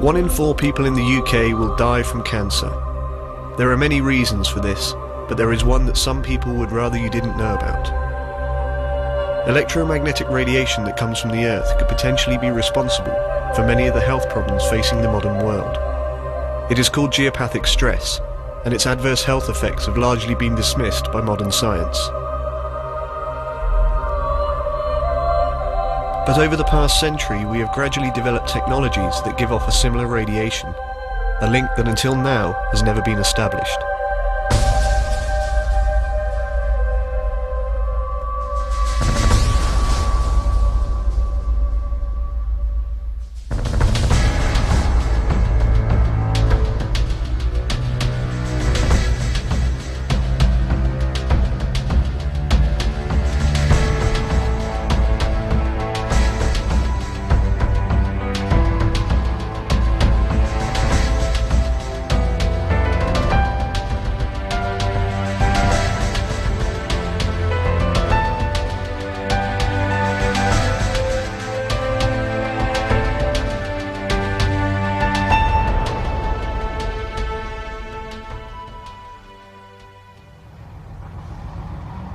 1 in 4 people in the UK will die from cancer. There are many reasons for this, but there is one that some people would rather you didn't know about. Electromagnetic radiation that comes from the Earth could potentially be responsible for many of the health problems facing the modern world. It is called geopathic stress, and its adverse health effects have largely been dismissed by modern science. But over the past century, we have gradually developed technologies that give off a similar radiation, a link that until now has never been established.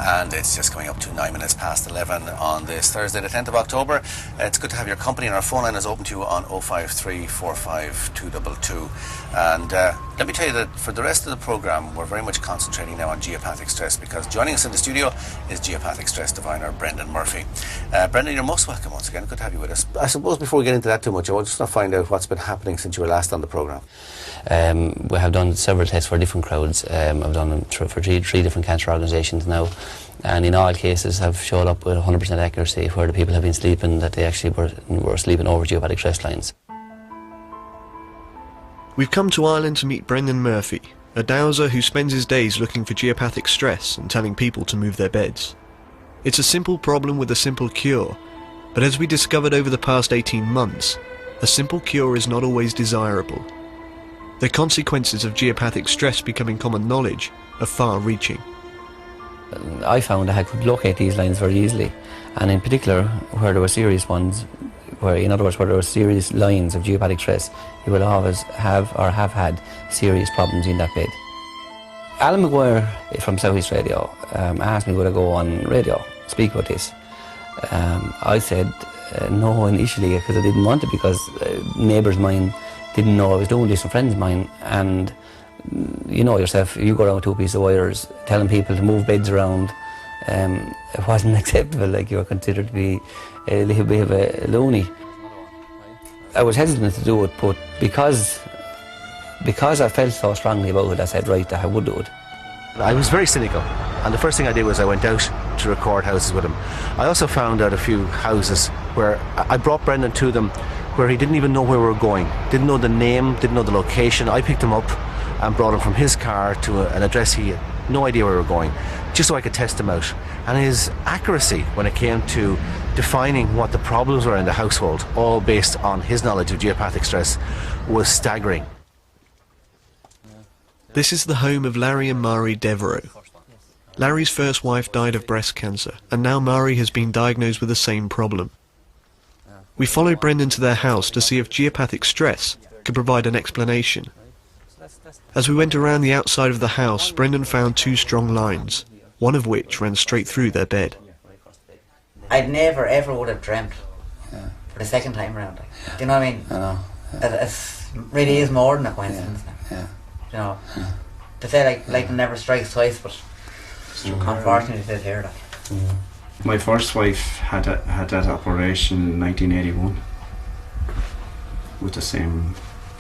And it's just coming up to 9 minutes past 11 on this Thursday, the 10th of October. It's good to have your company, and our phone line is open to you on 053 45 222. And let me tell you that for the rest of the programme, we're very much concentrating now on geopathic stress, because joining us in the studio is geopathic stress diviner Brendan Murphy. Brendan, you're most welcome once again. Good to have you with us. I suppose before we get into that too much, I want just to find out what's been happening since you were last on the programme. We have done several tests for different crowds. I've done them for three different cancer organisations now, and in all cases have showed up with 100% accuracy where the people have been sleeping, that they actually were sleeping over geopathic stress lines. We've come to Ireland to meet Brendan Murphy, a dowser who spends his days looking for geopathic stress and telling people to move their beds. It's a simple problem with a simple cure, but as we discovered over the past 18 months, a simple cure is not always desirable. The consequences of geopathic stress becoming common knowledge are far-reaching. I found I could locate these lines very easily, and in particular where there were serious ones, where in other words where there were serious lines of geopathic stress, you will always have or have had serious problems in that bed. Alan McGuire from South East Radio asked me would I go on radio, speak about this. I said no initially, because I didn't want it, because neighbours of mine didn't know I was doing this, and friends of mine, and you know yourself, you go around with 2 pieces of wires telling people to move beds around, it wasn't acceptable. Like, you were considered to be a little bit of a loony. I was hesitant to do it, but because I felt so strongly about it, I said right, that I would do it. I was very cynical, and the first thing I did was I went out to record houses with him. I also found out a few houses where I brought Brendan to them where he didn't even know where we were going, didn't know the name, didn't know the location. I picked him up and brought him from his car to an address he had no idea where we were going, just so I could test him out. And his accuracy when it came to defining what the problems were in the household, all based on his knowledge of geopathic stress, was staggering. This is the home of Larry and Mari Devereux. Larry's first wife died of breast cancer, and now Mari has been diagnosed with the same problem. We followed Brendan to their house to see if geopathic stress could provide an explanation. As we went around the outside of the house, Brendan found 2 strong lines, one of which ran straight through their bed. I'd never ever would have dreamt for the second time around. Do you know what I mean? I know. It really is more than a coincidence now. You know, to say like never strikes twice, but unfortunately it did hear that. My first wife had that operation in 1981 with the same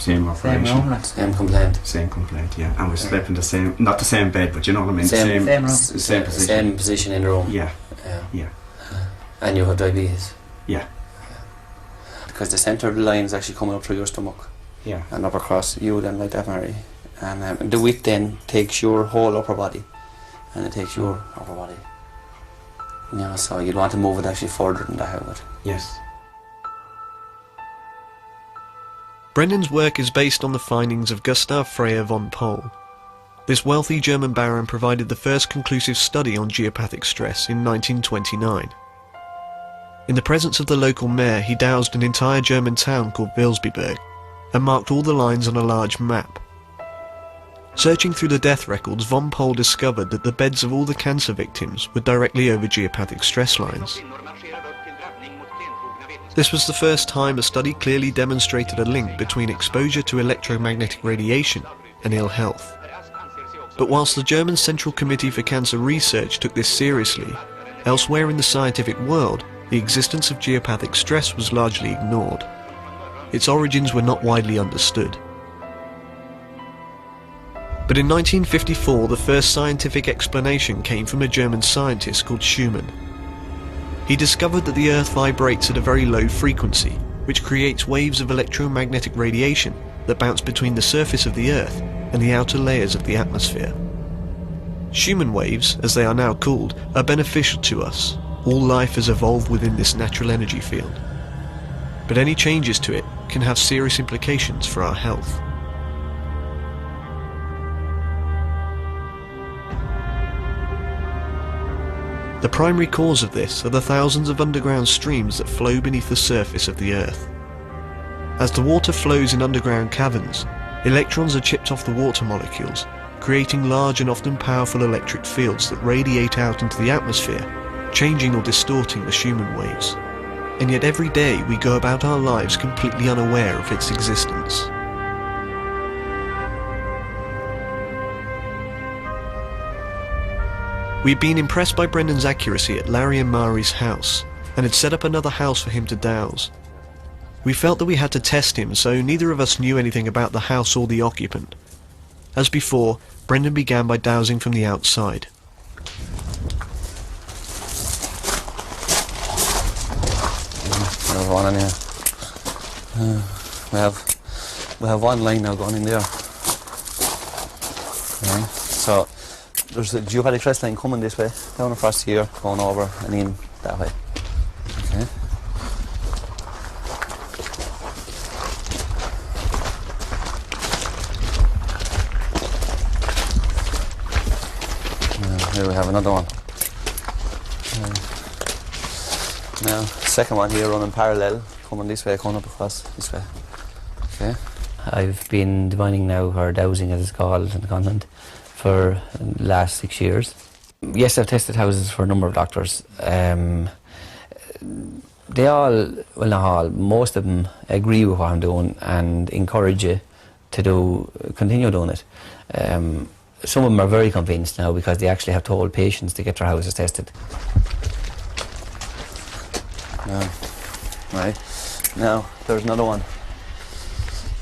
operation. Same complaint. Same complaint, yeah. And we slept in the same, not the same bed, but you know what I mean? Same room. Same position. Same position in the room. Yeah. Yeah. And you have diabetes. Yeah. Because the centre of the line is actually coming up through your stomach. Yeah. And up across you then, like that, Mary. And the width then takes your whole upper body, and it takes your upper body. You know, so you'd want to move it actually further than that, I would. Yes. Brendan's work is based on the findings of Gustav Freyer von Pohl. This wealthy German baron provided the first conclusive study on geopathic stress in 1929. In the presence of the local mayor, he doused an entire German town called Vilsbiburg, and marked all the lines on a large map. Searching through the death records, von Pohl discovered that the beds of all the cancer victims were directly over geopathic stress lines. This was the first time a study clearly demonstrated a link between exposure to electromagnetic radiation and ill health. But whilst the German Central Committee for Cancer Research took this seriously, elsewhere in the scientific world, the existence of geopathic stress was largely ignored. Its origins were not widely understood. But in 1954, the first scientific explanation came from a German scientist called Schumann. He discovered that the Earth vibrates at a very low frequency, which creates waves of electromagnetic radiation that bounce between the surface of the Earth and the outer layers of the atmosphere. Schumann waves, as they are now called, are beneficial to us. All life has evolved within this natural energy field. But any changes to it can have serious implications for our health. The primary cause of this are the thousands of underground streams that flow beneath the surface of the Earth. As the water flows in underground caverns, electrons are chipped off the water molecules, creating large and often powerful electric fields that radiate out into the atmosphere, changing or distorting the Schumann waves. And yet every day we go about our lives completely unaware of its existence. We'd been impressed by Brendan's accuracy at Larry and Mari's house, and had set up another house for him to dowse. We felt that we had to test him, so neither of us knew anything about the house or the occupant. As before, Brendan began by dowsing from the outside. There's one in here. We have one line now going in there. Okay. So there's a geopathic stress line coming this way, down across here, going over and in that way. Okay. Here we have another one. Now, second one here running parallel, coming this way, coming up across this way. Okay. I've been divining now, or dowsing as it's called in the continent, for the last 6 years. Yes, I've tested houses for a number of doctors. They all, well not all, most of them agree with what I'm doing and encourage you to continue doing it. Some of them are very convinced now because they actually have told patients to get their houses tested. Right, now there's another one.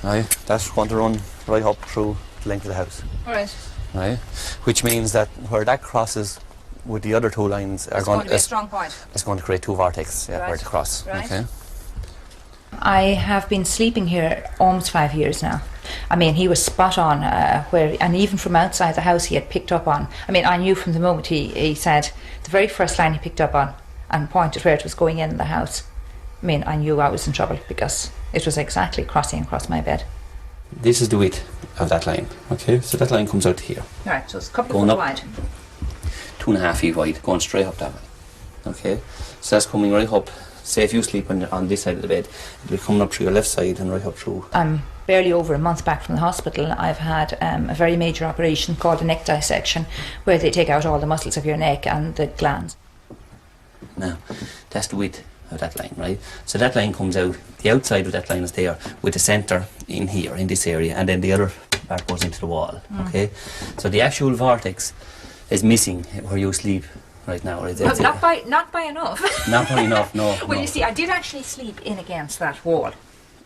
Right, that's going to run right up through the length of the house. Alright. Right, which means that where that crosses with the other two lines are going to be a strong point. It's going to create two vortexes, yeah, right. where to cross. Right. Okay. I have been sleeping here almost 5 years now. I mean, he was spot on and even from outside the house he had picked up on. I mean, I knew from the moment he said, the very first line he picked up on and pointed where it was going in the house. I mean, I knew I was in trouble because it was exactly crossing across my bed. This is the width of that line, okay? So that line comes out to here. Right, so it's a couple going of foot up, wide. 2.5 feet wide, going straight up that way. Okay, so that's coming right up. Say if you sleep on this side of the bed, it'll be coming up through your left side and right up through. I'm barely over a month back from the hospital. I've had a very major operation called a neck dissection, where they take out all the muscles of your neck and the glands. Now, that's the width of that line, right? So that line comes out, the outside of that line is there, with the centre in here, in this area, and then the other part goes into the wall, okay? So the actual vortex is missing where you sleep right now. Right? Well, not by enough. Not by enough, no. Well, no. you see, I did actually sleep in against that wall.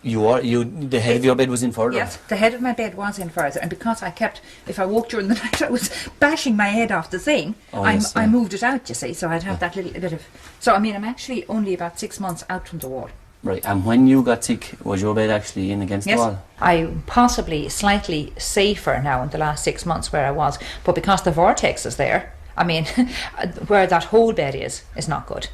The head of your bed was in further? Yes, the head of my bed was in further, and because if I woke during the night, I was bashing my head off the thing. I moved it out, you see, so I'd have that little bit of... So, I mean, I'm actually only about 6 months out from the wall. Right, and when you got sick, was your bed actually in against the wall? I'm possibly slightly safer now in the last 6 months where I was, but because the vortex is there, I mean, where that whole bed is not good.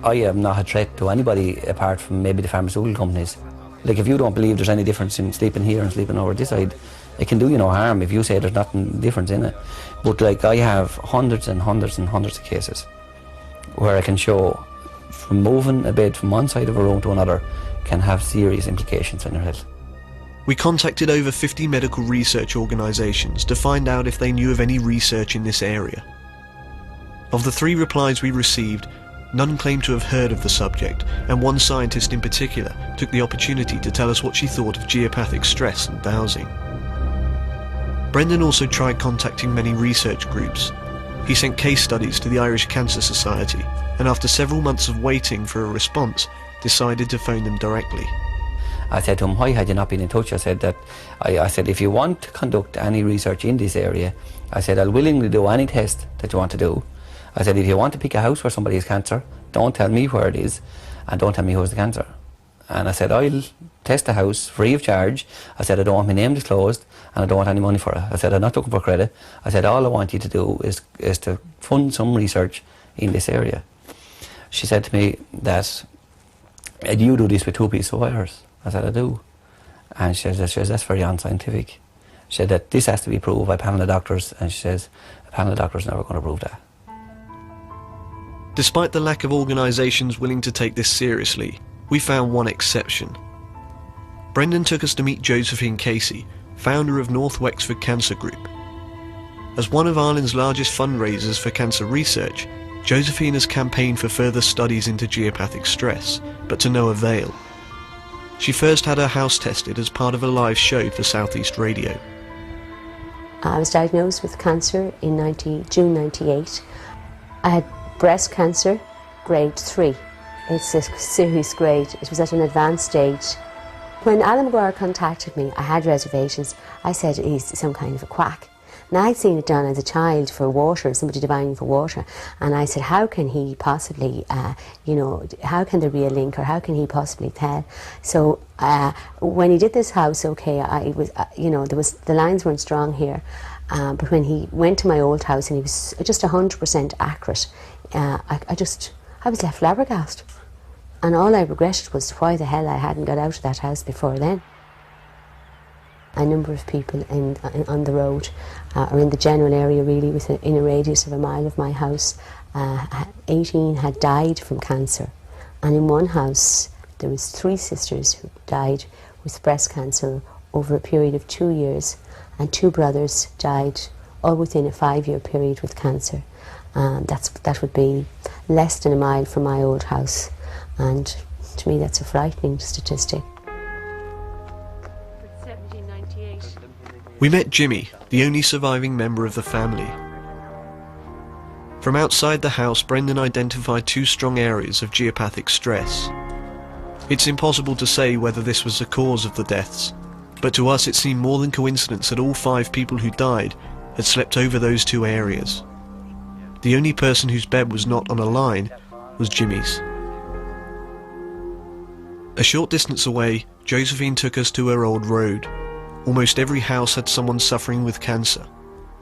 I am not a threat to anybody apart from maybe the pharmaceutical companies. Like, if you don't believe there's any difference in sleeping here and sleeping over this side, it can do you no harm if you say there's nothing difference in it. But like, I have hundreds and hundreds and hundreds of cases where I can show from moving a bed from one side of a room to another can have serious implications on your health. We contacted over 50 medical research organisations to find out if they knew of any research in this area. Of the 3 replies we received, none claimed to have heard of the subject, and one scientist in particular took the opportunity to tell us what she thought of geopathic stress and dowsing. Brendan also tried contacting many research groups. He sent case studies to the Irish Cancer Society, and after several months of waiting for a response, decided to phone them directly. I said to him, why had you not been in touch? I said that, I said, if you want to conduct any research in this area, I said, I'll willingly do any test that you want to do. I said, if you want to pick a house where somebody has cancer, don't tell me where it is, and don't tell me who has the cancer. And I said, I'll test the house free of charge. I said, I don't want my name disclosed, and I don't want any money for it. I said, I'm not looking for credit. I said, all I want you to do is to fund some research in this area. She said to me that, do you do this with 2 pieces of wires? I said, I do. And she says, that's very unscientific. She said that this has to be proved by a panel of doctors, and she says, a panel of doctors is never going to prove that. Despite the lack of organisations willing to take this seriously, we found one exception. Brendan took us to meet Josephine Casey, founder of North Wexford Cancer Group. As one of Ireland's largest fundraisers for cancer research, Josephine has campaigned for further studies into geopathic stress, but to no avail. She first had her house tested as part of a live show for South East Radio. I was diagnosed with cancer in June 98. I had breast cancer, grade 3. It's a serious grade. It was at an advanced stage. When Alan McGuire contacted me, I had reservations. I said he's some kind of a quack. Now I'd seen it done as a child for water, somebody divining for water, and I said, how can he possibly, how can there be a link, or how can he possibly tell? So when he did this house, okay, the lines weren't strong here, but when he went to my old house and he was just 100% accurate, I was left flabbergasted, and all I regretted was why the hell I hadn't got out of that house before then. A number of people on the road, or in the general area really, in a radius of a mile of my house, 18 had died from cancer. And in one house there was 3 sisters who died with breast cancer over a period of 2 years, and 2 brothers died all within a 5-year period with cancer. That would be less than a mile from my old house, and to me that's a frightening statistic. We met Jimmy, the only surviving member of the family. From outside the house, Brendan identified 2 strong areas of geopathic stress. It's impossible to say whether this was the cause of the deaths, but to us it seemed more than coincidence that all 5 people who died had slept over those 2 areas. The only person whose bed was not on a line was Jimmy's. A short distance away, Josephine took us to her old road. Almost every house had someone suffering with cancer.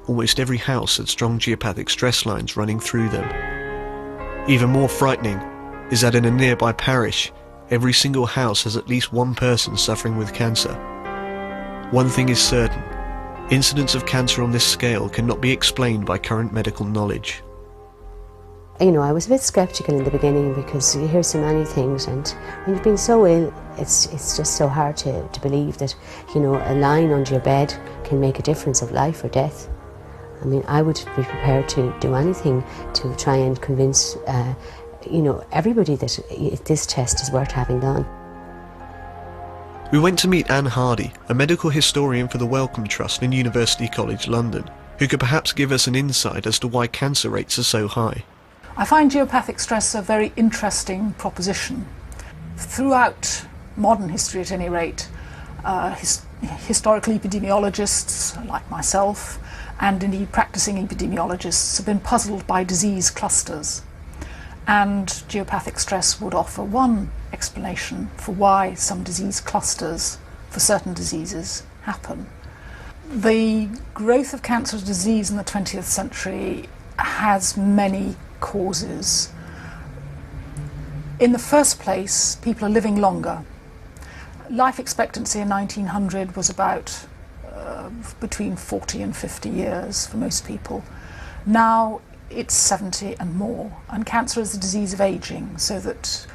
Almost every house had strong geopathic stress lines running through them. Even more frightening is that in a nearby parish, every single house has at least one person suffering with cancer. One thing is certain, incidents of cancer on this scale cannot be explained by current medical knowledge. I was a bit sceptical in the beginning because you hear so many things, and when you've been so ill, it's just so hard to believe that, a line under your bed can make a difference of life or death. I mean, I would be prepared to do anything to try and convince, everybody that this test is worth having done. We went to meet Anne Hardy, a medical historian for the Wellcome Trust in University College London, who could perhaps give us an insight as to why cancer rates are so high. I find geopathic stress a very interesting proposition. Throughout modern history, at any rate, historical epidemiologists like myself, and indeed practicing epidemiologists, have been puzzled by disease clusters. And geopathic stress would offer one explanation for why some disease clusters for certain diseases happen. The growth of cancer disease in the 20th century has many causes. In the first place, people are living longer. Life expectancy in 1900 was about between 40 and 50 years for most people. Now it's 70 and more, and cancer is a disease of aging, so that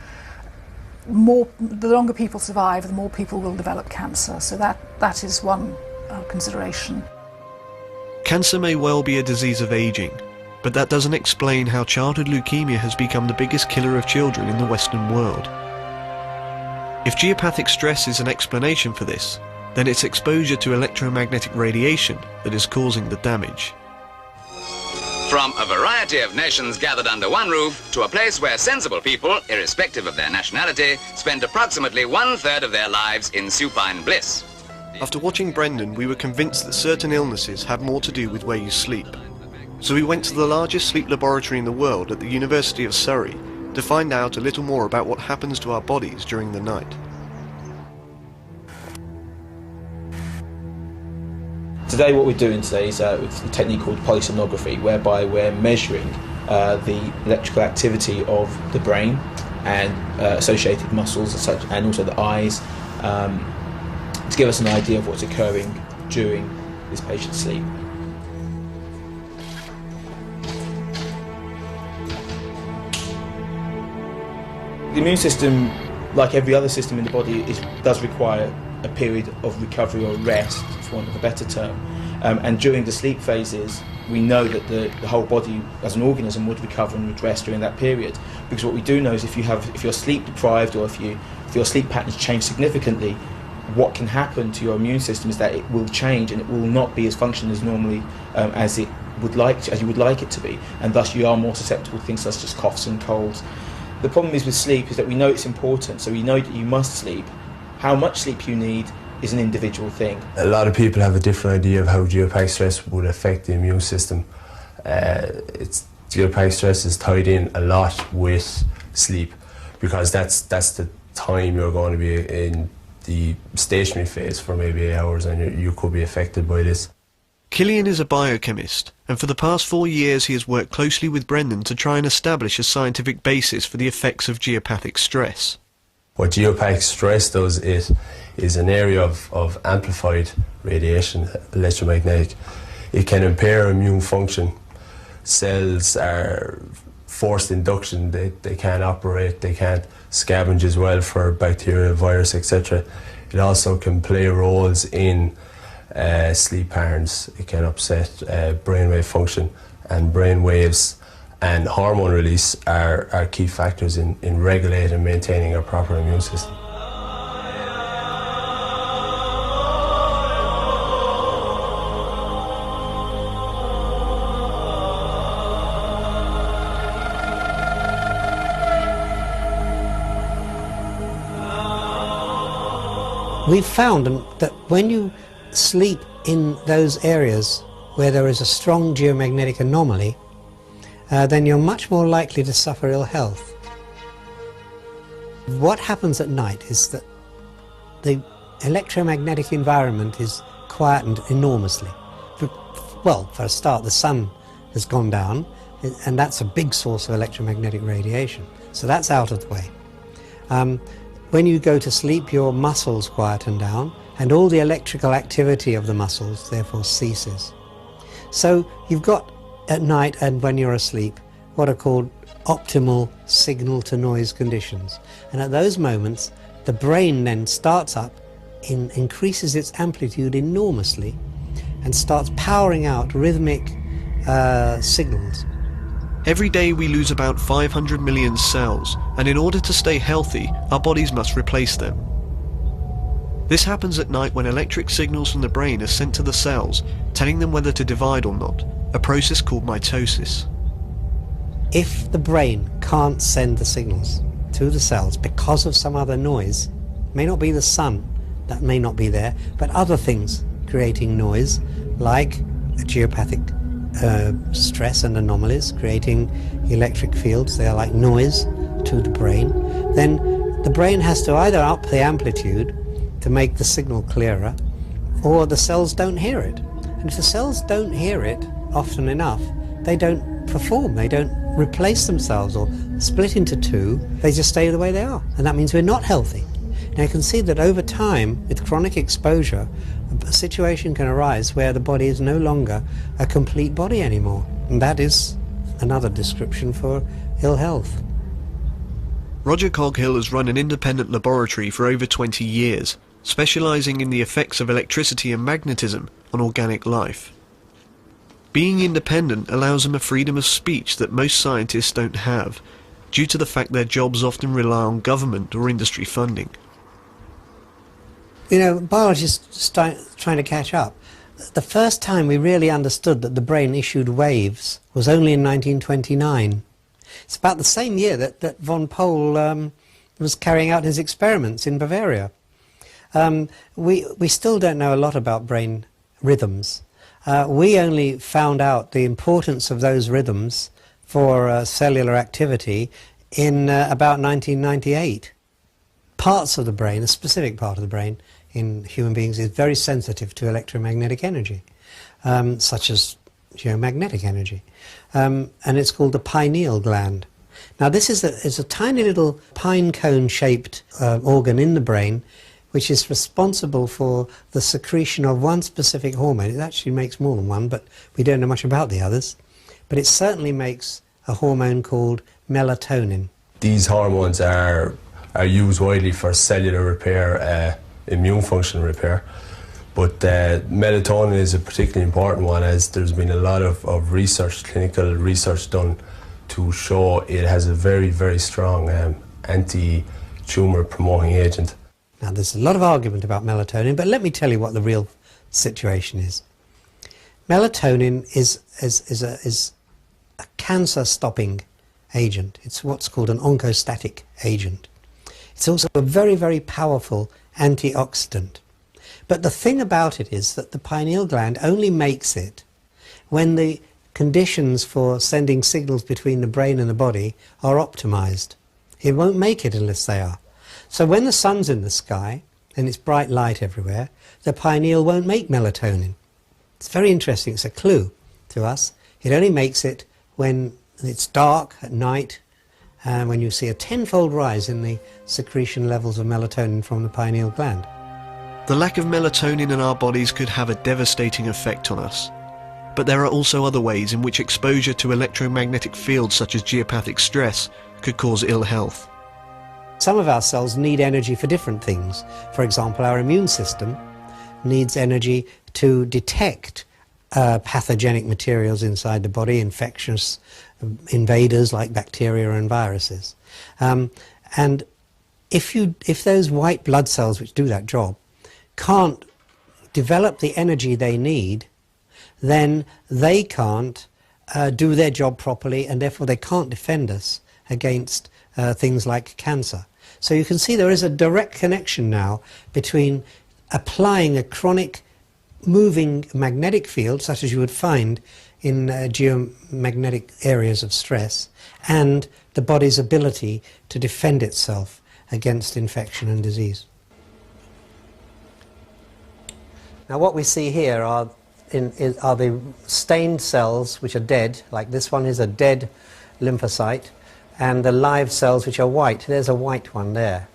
the longer people survive, the more people will develop cancer. So that is one consideration. Cancer may well be a disease of aging, but that doesn't explain how childhood leukemia has become the biggest killer of children in the Western world. If geopathic stress is an explanation for this, then it's exposure to electromagnetic radiation that is causing the damage. From a variety of nations gathered under one roof to a place where sensible people, irrespective of their nationality, spend approximately 1/3 of their lives in supine bliss. After watching Brendan, we were convinced that certain illnesses have more to do with where you sleep. So we went to the largest sleep laboratory in the world at the University of Surrey to find out a little more about what happens to our bodies during the night. Today what we're doing today is a technique called polysomnography, whereby we're measuring the electrical activity of the brain and associated muscles and such, and also the eyes, to give us an idea of what's occurring during this patient's sleep. The immune system, like every other system in the body, does require a period of recovery or rest, for want of a better term. And during the sleep phases, we know that the whole body as an organism would recover and would rest during that period. Because what we do know is if you're sleep deprived, or if your sleep patterns change significantly, what can happen to your immune system is that it will change and it will not be as functional as normally as you would like it to be, and thus you are more susceptible to things such as coughs and colds. The problem is with sleep is that we know it's important, so we know that you must sleep. How much sleep you need is an individual thing. A lot of people have a different idea of how geopathic stress would affect the immune system. Geopathic stress is tied in a lot with sleep, because that's the time you're going to be in the stationary phase for maybe 8 hours, and you could be affected by this. Killian is a biochemist, and for the past 4 years he has worked closely with Brendan to try and establish a scientific basis for the effects of geopathic stress. What geopathic stress does is an area of amplified radiation, electromagnetic. It can impair immune function. Cells are forced induction, they can't operate, they can't scavenge as well for bacteria, virus, etc. It also can play roles in sleep patterns. It can upset brainwave function, and brain waves and hormone release are key factors in regulating and maintaining a proper immune system. We've found that when you sleep in those areas where there is a strong geomagnetic anomaly, then you're much more likely to suffer ill health. What happens at night is that the electromagnetic environment is quietened enormously. Well, for a start, the sun has gone down, and that's a big source of electromagnetic radiation, so that's out of the way. When you go to sleep, your muscles quieten down, and all the electrical activity of the muscles therefore ceases. So you've got at night, and when you're asleep, what are called optimal signal-to-noise conditions. And at those moments, the brain then starts up, increases its amplitude enormously, and starts powering out rhythmic signals. Every day we lose about 500 million cells, and in order to stay healthy, our bodies must replace them. This happens at night when electric signals from the brain are sent to the cells, telling them whether to divide or not, a process called mitosis. If the brain can't send the signals to the cells because of some other noise, may not be the sun, that may not be there, but other things creating noise, like a geopathic stress and anomalies, creating electric fields, they are like noise to the brain, then the brain has to either up the amplitude to make the signal clearer, or the cells don't hear it. And if the cells don't hear it often enough, they don't perform, they don't replace themselves or split into two, they just stay the way they are. And that means we're not healthy. Now you can see that over time, with chronic exposure, a situation can arise where the body is no longer a complete body anymore. And that is another description for ill health. Roger Coghill has run an independent laboratory for over 20 years, specialising in the effects of electricity and magnetism on organic life. Being independent allows them a freedom of speech that most scientists don't have, due to the fact their jobs often rely on government or industry funding. You know, biologists trying to catch up. The first time we really understood that the brain issued waves was only in 1929. It's about the same year that von Pohl was carrying out his experiments in Bavaria. We still don't know a lot about brain rhythms. We only found out the importance of those rhythms for cellular activity in about 1998. Parts of the brain, a specific part of the brain in human beings, is very sensitive to electromagnetic energy, such as geomagnetic energy, and it's called the pineal gland. Now this is a tiny little pine cone shaped organ in the brain which is responsible for the secretion of one specific hormone. It actually makes more than one, but we don't know much about the others. But it certainly makes a hormone called melatonin. These hormones are used widely for cellular repair, immune function repair. But melatonin is a particularly important one, as there's been a lot of research, clinical research done to show it has a very, very strong anti-tumour promoting agent. Now there's a lot of argument about melatonin, but let me tell you what the real situation is. Melatonin is a cancer-stopping agent. It's what's called an oncostatic agent. It's also a very, very powerful antioxidant. But the thing about it is that the pineal gland only makes it when the conditions for sending signals between the brain and the body are optimized. It won't make it unless they are. So when the sun's in the sky and it's bright light everywhere, the pineal won't make melatonin. It's very interesting. It's a clue to us. It only makes it when it's dark at night, and when you see a tenfold rise in the secretion levels of melatonin from the pineal gland. The lack of melatonin in our bodies could have a devastating effect on us. But there are also other ways in which exposure to electromagnetic fields such as geopathic stress could cause ill health. Some of our cells need energy for different things. For example, our immune system needs energy to detect pathogenic materials inside the body, infectious invaders like bacteria and viruses. And if those white blood cells which do that job can't develop the energy they need, then they can't do their job properly, and therefore they can't defend us against things like cancer. So you can see there is a direct connection now between applying a chronic moving magnetic field, such as you would find in geomagnetic areas of stress, and the body's ability to defend itself against infection and disease. Now what we see here are the stained cells which are dead, like this one is a dead lymphocyte, and the live cells which are white. There's a white one there.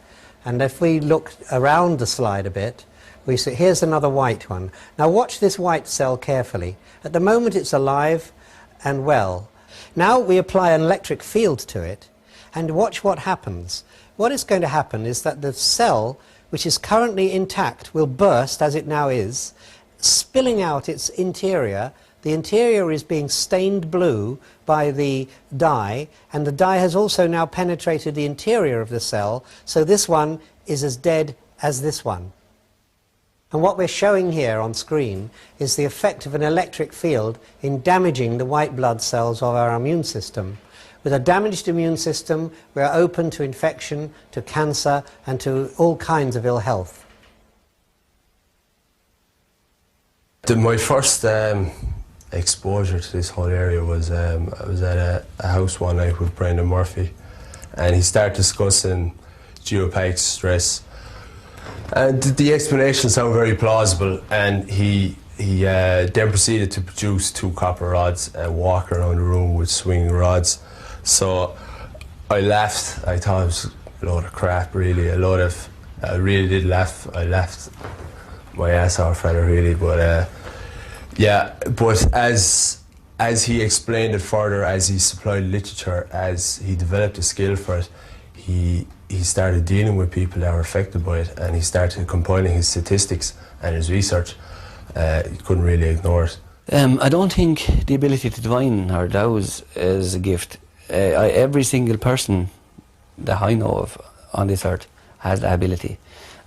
And if we look around the slide a bit, we see here's another white one. Now watch this white cell carefully. At the moment it's alive and well. Now we apply an electric field to it, and watch what happens. What is going to happen is that the cell, which is currently intact, will burst, as it now is, spilling out its interior. The interior is being stained blue by the dye, and the dye has also now penetrated the interior of the cell, so this one is as dead as this one. And what we're showing here on screen is the effect of an electric field in damaging the white blood cells of our immune system. With a damaged immune system, we're open to infection, to cancer, and to all kinds of ill health. My first exposure to this whole area was I was at a house one night with Brendan Murphy, and he started discussing geopathicstress, and the explanation sounded very plausible, and he then proceeded to produce 2 copper rods and walk around the room with swinging rods. So I laughed. I thought it was a load of crap, really. I really did laugh. I laughed my ass off at it, really, but yeah, but as he explained it further, as he supplied literature, as he developed a skill for it, he started dealing with people that were affected by it, and he started compiling his statistics and his research. He couldn't really ignore it. I don't think the ability to divine or douse is a gift. Every single person that I know of on this earth has that ability.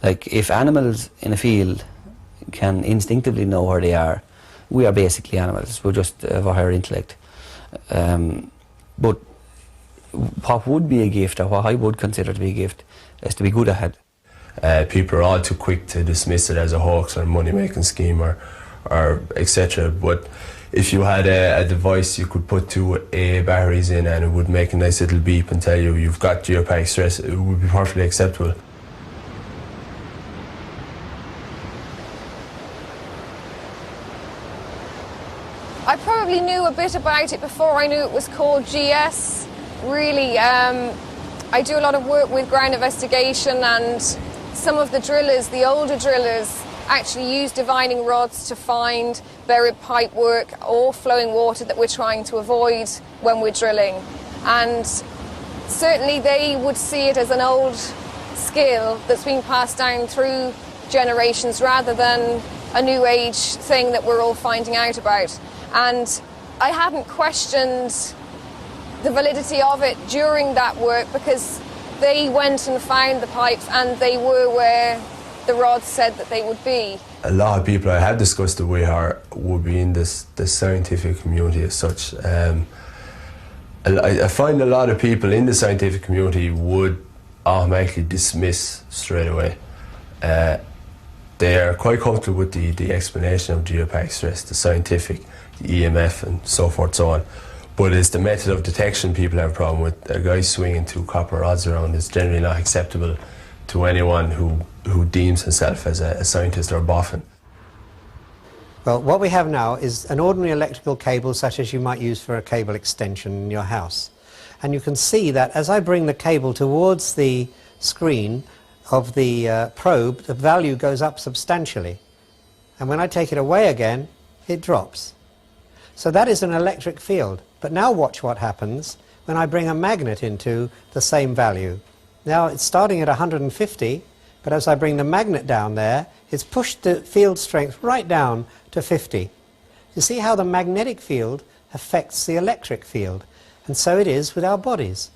Like, if animals in a field can instinctively know where they are, we are basically animals. We're just of a higher intellect. But what would be a gift, or what I would consider to be a gift, is to be good at it. People are all too quick to dismiss it as a hoax or a money-making scheme or etc. But if you had a device you could put two AA batteries in and it would make a nice little beep and tell you you've got geopathic stress, it would be perfectly acceptable. I probably knew a bit about it before I knew it was called GS. Really, I do a lot of work with ground investigation, and some of the drillers, the older drillers, actually use divining rods to find buried pipework or flowing water that we're trying to avoid when we're drilling. And certainly they would see it as an old skill that's been passed down through generations rather than a new age thing that we're all finding out about. And I hadn't questioned the validity of it during that work because they went and found the pipes and they were where the rods said that they would be. A lot of people I have discussed it with would be in the scientific community as such. I find a lot of people in the scientific community would automatically dismiss straight away. They are quite comfortable with the explanation of geopathic stress, the scientific, the EMF and so forth, so on. But it's the method of detection people have a problem with. A guy swinging two copper rods around is generally not acceptable to anyone who deems himself as a scientist or a boffin. Well, what we have now is an ordinary electrical cable such as you might use for a cable extension in your house. And you can see that as I bring the cable towards the screen of the probe, the value goes up substantially. And when I take it away again, it drops. So that is an electric field. But now watch what happens when I bring a magnet into the same value. Now it's starting at 150, but as I bring the magnet down there, it's pushed the field strength right down to 50. You see how the magnetic field affects the electric field, and so it is with our bodies.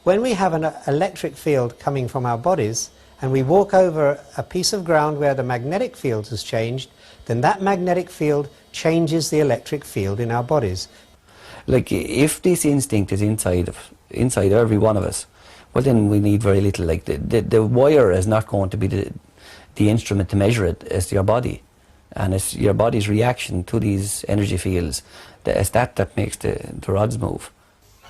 When we have an electric field coming from our bodies, and we walk over a piece of ground where the magnetic field has changed, then that magnetic field changes the electric field in our bodies. Like, if this instinct is inside every one of us, well, then we need very little. Like, the wire is not going to be the instrument to measure it. It's your body, and it's your body's reaction to these energy fields. It's that makes the rods move.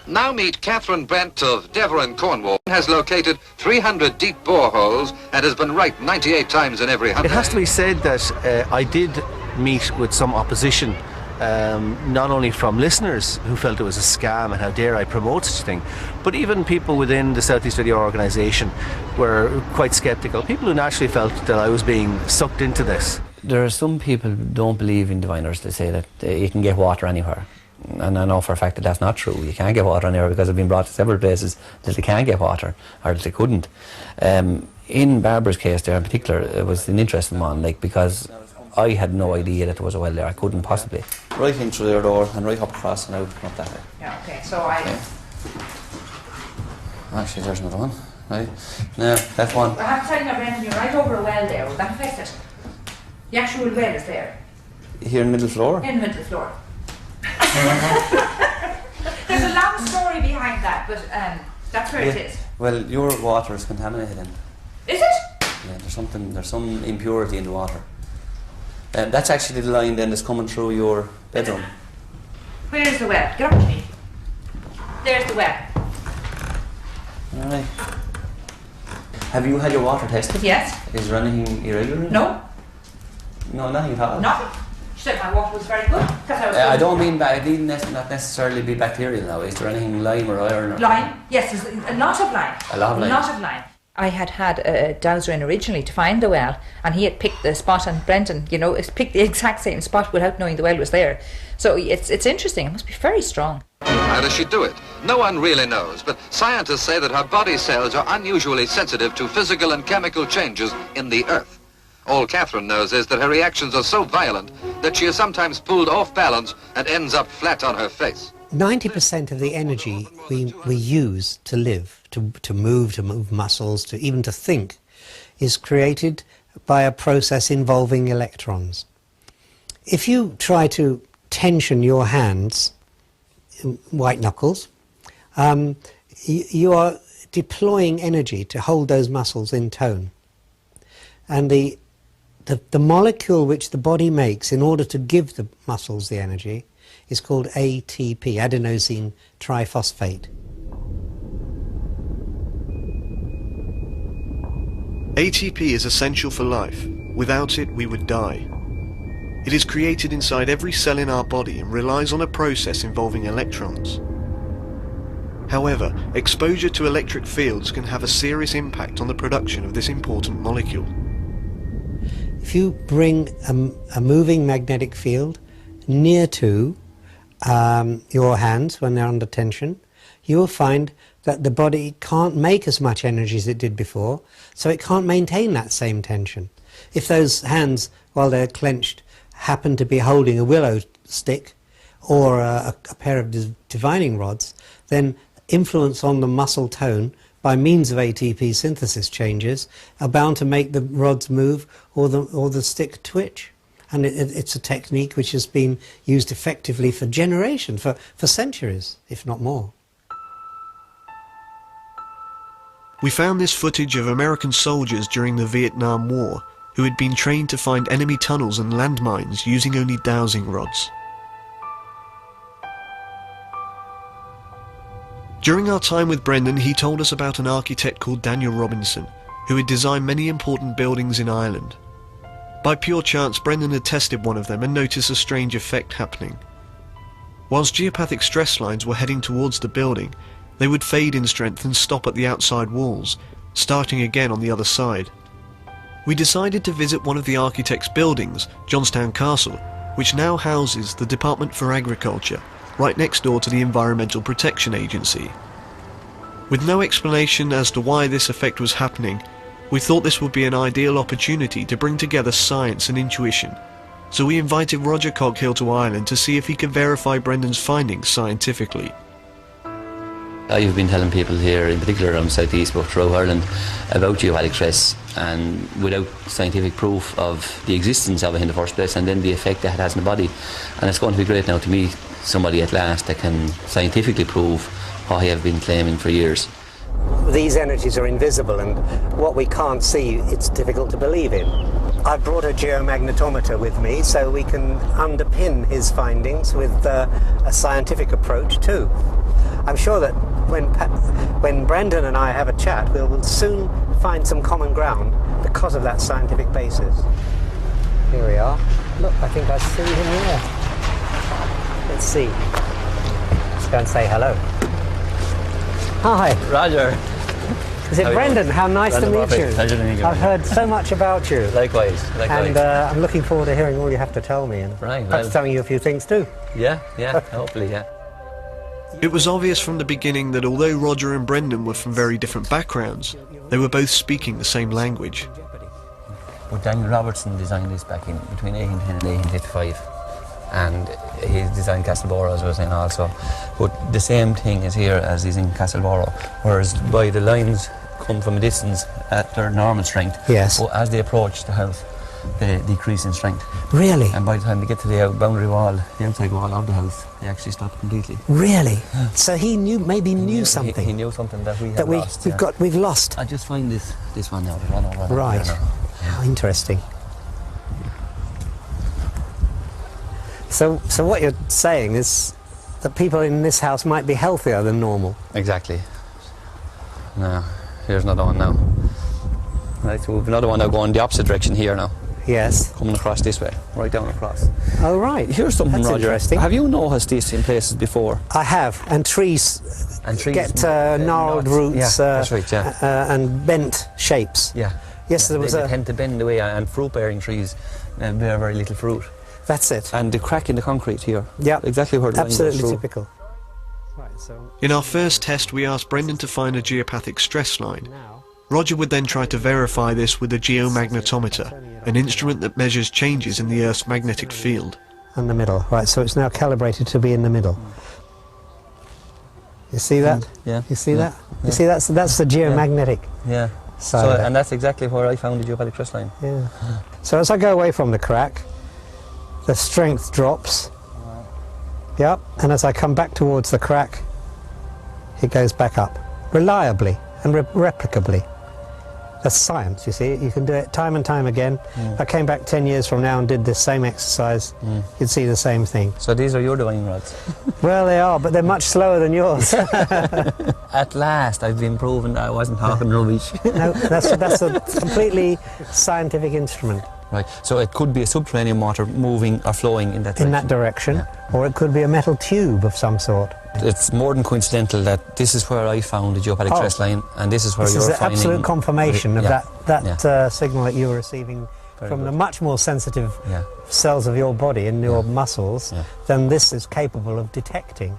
Now meet Catherine Brent of Devon, Cornwall. Has located 300 deep boreholes and has been right 98 times in every 100. It has to be said that I did meet with some opposition, not only from listeners who felt it was a scam and how dare I promote such a thing, but even people within the Southeast Radio organisation were quite sceptical. People who naturally felt that I was being sucked into this. There are some people who don't believe in diviners. They say that you can get water anywhere. And I know for a fact that that's not true. You can't get water anywhere because I've been brought to several places that they can't get water, or that they couldn't. In Barbara's case there in particular, it was an interesting one, like, because I had no idea that there was a well there. I couldn't possibly. Right in through their door and right up across and out and up that way. Yeah, okay, so I... Okay. Actually, there's another one. Right. Now, that one. I have to tell you, Brendan, you're right over a well there. Would that affect it? The actual well is there. Here in the middle floor? In the middle floor. There's a long story behind that, but that's where it is. Well, your water is contaminated then. Is it? Yeah, there's some impurity in the water. That's actually the line then that's coming through your bedroom. Where is the well? Get up to me. There's the well. Alright. Have you had your water tested? Yes. Is there anything irregular? No. No, nothing at all? Nothing. She said my water was very good because I was... I don't mean it need not necessarily be bacterial now. Is there anything lime or iron? Or lime? Yes, there's a lot of lime. A lot of lime? A lot of lime. I had had a dowser in originally to find the well, and he had picked the spot, and Brendan, you know, picked the exact same spot without knowing the well was there. So it's interesting. It must be very strong. How does she do it? No one really knows, but scientists say that her body cells are unusually sensitive to physical and chemical changes in the earth. All Catherine knows is that her reactions are so violent that she is sometimes pulled off balance and ends up flat on her face. 90% of the energy we use to live, to move muscles, even to think, is created by a process involving electrons. If you try to tension your hands, white knuckles, you are deploying energy to hold those muscles in tone. And the molecule which the body makes in order to give the muscles the energy is called ATP, adenosine triphosphate. ATP is essential for life. Without it, we would die. It is created inside every cell in our body and relies on a process involving electrons. However, exposure to electric fields can have a serious impact on the production of this important molecule. If you bring a moving magnetic field near to your hands when they're under tension, you will find that the body can't make as much energy as it did before, so it can't maintain that same tension. If those hands, while they're clenched, happen to be holding a willow stick or a pair of divining rods, then influence on the muscle tone by means of ATP synthesis changes are bound to make the rods move or the stick twitch. And it's a technique which has been used effectively for generations, for centuries, if not more. We found this footage of American soldiers during the Vietnam War who had been trained to find enemy tunnels and landmines using only dowsing rods. During our time with Brendan, he told us about an architect called Daniel Robinson, who had designed many important buildings in Ireland. By pure chance, Brendan had tested one of them and noticed a strange effect happening. Whilst geopathic stress lines were heading towards the building, they would fade in strength and stop at the outside walls, starting again on the other side. We decided to visit one of the architect's buildings, Johnstown Castle, which now houses the Department for Agriculture, right next door to the Environmental Protection Agency. With no explanation as to why this effect was happening, we thought this would be an ideal opportunity to bring together science and intuition, so we invited Roger Coghill to Ireland to see if he could verify Brendan's findings scientifically. I've been telling people here, in particular around South East, but throughout Ireland, about geopathic stress, and without scientific proof of the existence of it in the first place, and then the effect that it has on the body. And it's going to be great now to meet somebody at last that can scientifically prove what I have been claiming for years. These energies are invisible, and what we can't see, it's difficult to believe in. I've brought a geomagnetometer with me so we can underpin his findings with a scientific approach too. I'm sure that when Brendan and I have a chat, we'll soon find some common ground because of that scientific basis. Here we are. Look, I think I see him here. Let's see. Let's go and say hello. Hi. Roger. Is it Brendan? How nice Brendan to meet Buffett. you. Pleasure to meet you. I've heard so much about you. Likewise. And I'm looking forward to hearing all you have to tell me, and perhaps telling you a few things too. Yeah, hopefully, yeah. It was obvious from the beginning that although Roger and Brendan were from very different backgrounds, they were both speaking the same language. But Daniel Robertson designed this back in between 1810 and 1855, and he designed Castleborough, as I was saying also. But the same thing is here as is in Castleborough, whereas by the lines come from a distance at their normal strength. Yes. But as they approach the house, they decrease in strength. Really? And by the time they get to the boundary wall, the outside wall of the house, they actually stop completely. Really? So he maybe knew something. He knew something that we have lost. We've lost. I just find this one now. Run right. Now. How interesting. So what you're saying is that people in this house might be healthier than normal. Exactly. Now, here's another one now. Right, so we've another one now going the opposite direction here now. Yes. coming across this way, right down across. Oh, right. Here's something, That's Roger. interesting. Have you noticed this in places before? I have, and trees get gnarled roots, yeah, that's right, yeah. and bent shapes. Yeah. Yes, there was they tend to bend away, and fruit-bearing trees bear very little fruit. That's it. And the crack in the concrete here. Yeah. Exactly where the line goes through. Absolutely typical. In our first test, we asked Brendan to find a geopathic stress line. Roger would then try to verify this with a geomagnetometer, an instrument that measures changes in the Earth's magnetic field. In the middle, right, so it's now calibrated to be in the middle. You see that? Yeah. You see that? You see that's the geomagnetic side of it. And that's exactly where I found the geopathic stress line. Yeah. So as I go away from the crack, the strength drops. Yep, and as I come back towards the crack, it goes back up. Reliably and replicably. That's science, you see. You can do it time and time again. If I came back 10 years from now and did this same exercise, you'd see the same thing. So these are your diving rods? Well, they are, but they're much slower than yours. At last, I've been proven that I wasn't talking rubbish. No, that's a completely scientific instrument. Right, so it could be a subterranean water moving or flowing in that direction. In that direction, or it could be a metal tube of some sort. It's more than coincidental that this is where I found the geopathic stress line, and this is where you're finding... This is absolute confirmation of that signal that you're receiving from the much more sensitive cells of your body and your muscles than this is capable of detecting.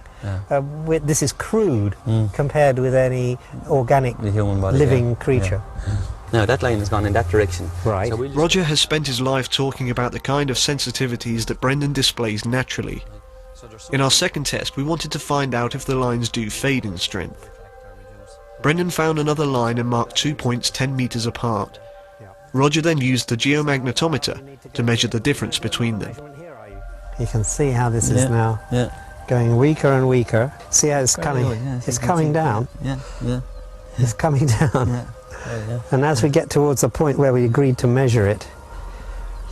This is crude compared with any organic human body, living creature. Now that line has gone in that direction. Right. So Roger has spent his life talking about the kind of sensitivities that Brendan displays naturally. In our second test, we wanted to find out if the lines do fade in strength. Brendan found another line and marked 2 points 10 metres apart. Roger then used the geomagnetometer to measure the difference between them. You can see how this is now going weaker and weaker. See how it's coming? It's coming down. It's coming down. And as we get towards the point where we agreed to measure it,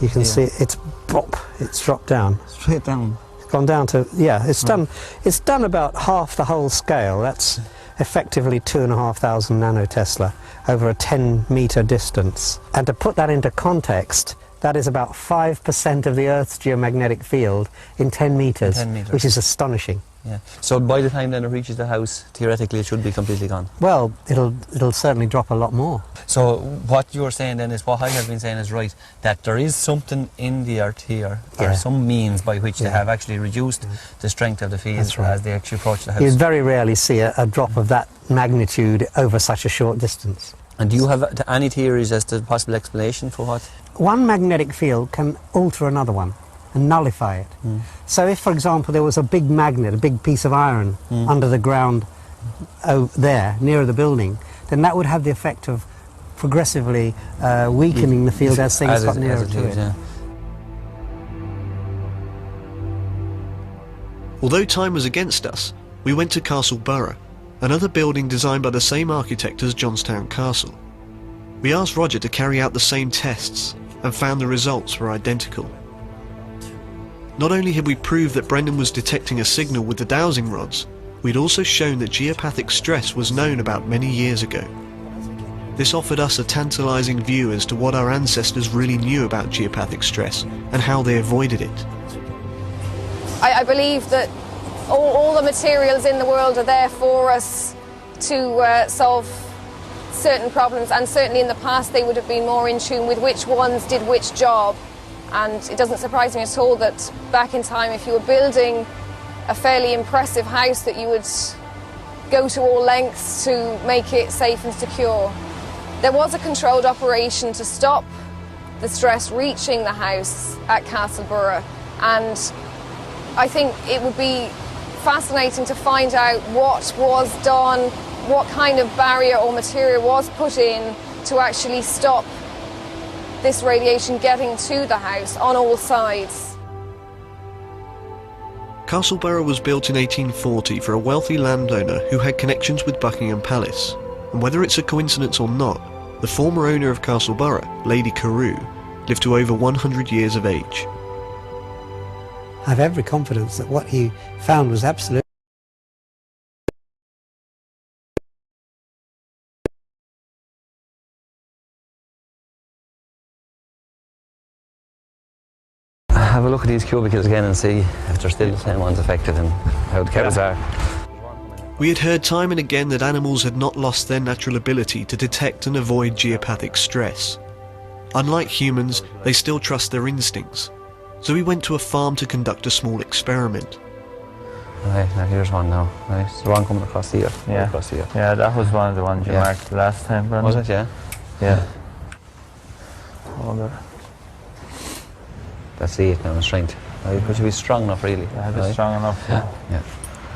you can see it's dropped down. Straight down. It's gone down to, it's done about half the whole scale. That's effectively 2,500 nanotesla over a 10-metre distance. And to put that into context, that is about 5% of the Earth's geomagnetic field in 10 metres, which is astonishing. Yeah. So by the time then it reaches the house, theoretically it should be completely gone. Well, it'll certainly drop a lot more. So what you're saying then is what I have been saying is right, that there is something in the earth here, or some means by which they have actually reduced the strength of the field as they actually approach the house. You very rarely see a drop of that magnitude over such a short distance. And do you have any theories as to the possible explanation for what? One magnetic field can alter another one and nullify it. So if, for example, there was a big magnet, a big piece of iron under the ground there, nearer the building, then that would have the effect of progressively weakening the field as things got nearer to it. Although time was against us, we went to Castle Borough, another building designed by the same architect as Johnstown Castle. We asked Roger to carry out the same tests and found the results were identical. Not only had we proved that Brendan was detecting a signal with the dowsing rods, we'd also shown that geopathic stress was known about many years ago. This offered us a tantalising view as to what our ancestors really knew about geopathic stress and how they avoided it. I believe that all the materials in the world are there for us to solve certain problems, and certainly in the past they would have been more in tune with which ones did which job. And it doesn't surprise me at all that back in time, if you were building a fairly impressive house, that you would go to all lengths to make it safe and secure. There was a controlled operation to stop the stress reaching the house at Castleborough, and I think it would be fascinating to find out what was done, what kind of barrier or material was put in to actually stop this radiation getting to the house on all sides. Castleborough was built in 1840 for a wealthy landowner who had connections with Buckingham Palace, and whether it's a coincidence or not, the former owner of Castleborough, Lady Carew, lived to over 100 years of age. I have every confidence that what he found was absolutely have a look at these cubicles again and see if they're still the same ones affected and how the cows are. We had heard time and again that animals had not lost their natural ability to detect and avoid geopathic stress. Unlike humans, they still trust their instincts. So we went to a farm to conduct a small experiment. Right, now here's one now. Right, so one coming across here. Yeah. Across here. Yeah, that was one of the ones you Yeah. marked last time, Brendan. Was it? Yeah. Yeah. Oh, there. That's the 8 now in strength. Right, it should be strong enough, really. Yeah, it's right? strong enough. Yeah. Yeah.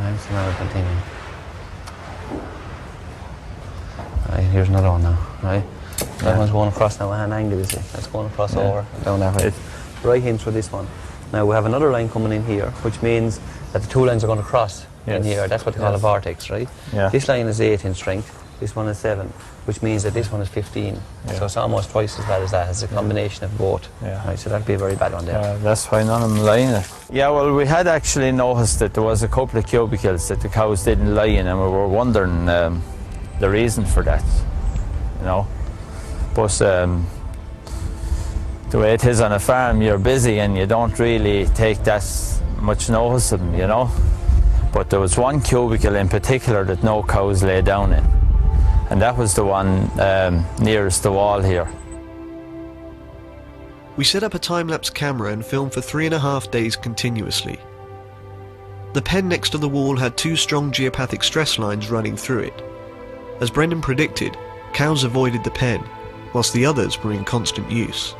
Right, so now we're continuing. Right, here's another one now. Right. That one's going across now at an angle, you see. That's going across over, down that way. Right in through this one. Now we have another line coming in here, which means that the two lines are going to cross in here. That's what they call a vortex, right? Yeah. This line is 8 in strength, this one is 7, which means that this one is 15. So it's almost twice as bad as that. It's a combination of both. Yeah. Right, so that'd be a very bad one there. That's why none of them lie in it. Yeah, well, we had actually noticed that there was a couple of cubicles that the cows didn't lie in, and we were wondering the reason for that, you know. But the way it is on a farm, you're busy and you don't really take that much notice of them, you know. But there was one cubicle in particular that no cows lay down in, and that was the one nearest the wall here. We set up a time-lapse camera and filmed for 3.5 days continuously. The pen next to the wall had 2 strong geopathic stress lines running through it. As Brendan predicted, cows avoided the pen, whilst the others were in constant use.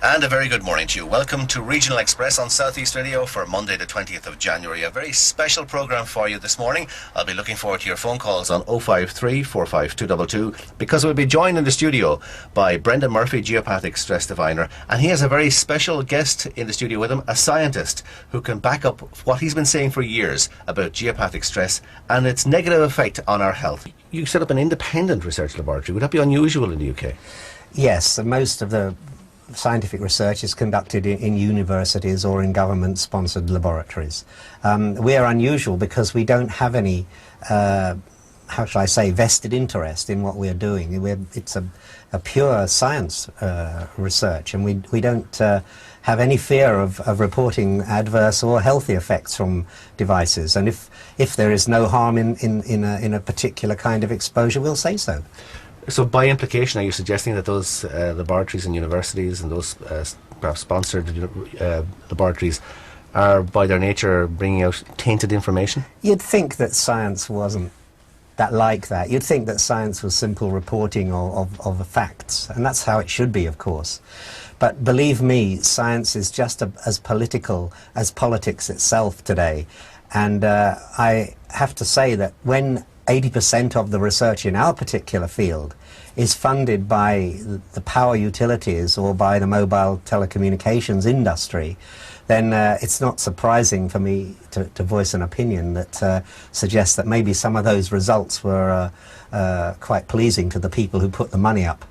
And a very good morning to you. Welcome to Regional Express on Southeast Radio for Monday the 20th of January. A very special programme for you this morning. I'll be looking forward to your phone calls on 053 45222 because we'll be joined in the studio by Brendan Murphy, geopathic stress diviner, and he has a very special guest in the studio with him, a scientist who can back up what he's been saying for years about geopathic stress and its negative effect on our health. You set up an independent research laboratory. Would that be unusual in the UK? Yes, most of the scientific research is conducted in universities or in government-sponsored laboratories. We are unusual because we don't have any, how shall I say, vested interest in what we're doing. It's a pure science research, and we don't have any fear of reporting adverse or healthy effects from devices. And if there is no harm in a particular kind of exposure, we'll say so. So by implication, are you suggesting that those laboratories and universities and those perhaps sponsored laboratories are by their nature bringing out tainted information? You'd think that science wasn't that like that. You'd think that science was simple reporting of the facts, and that's how it should be, of course. But believe me, science is just as political as politics itself today. And I have to say that when 80% of the research in our particular field is funded by the power utilities or by the mobile telecommunications industry, then it's not surprising for me to voice an opinion that suggests that maybe some of those results were quite pleasing to the people who put the money up.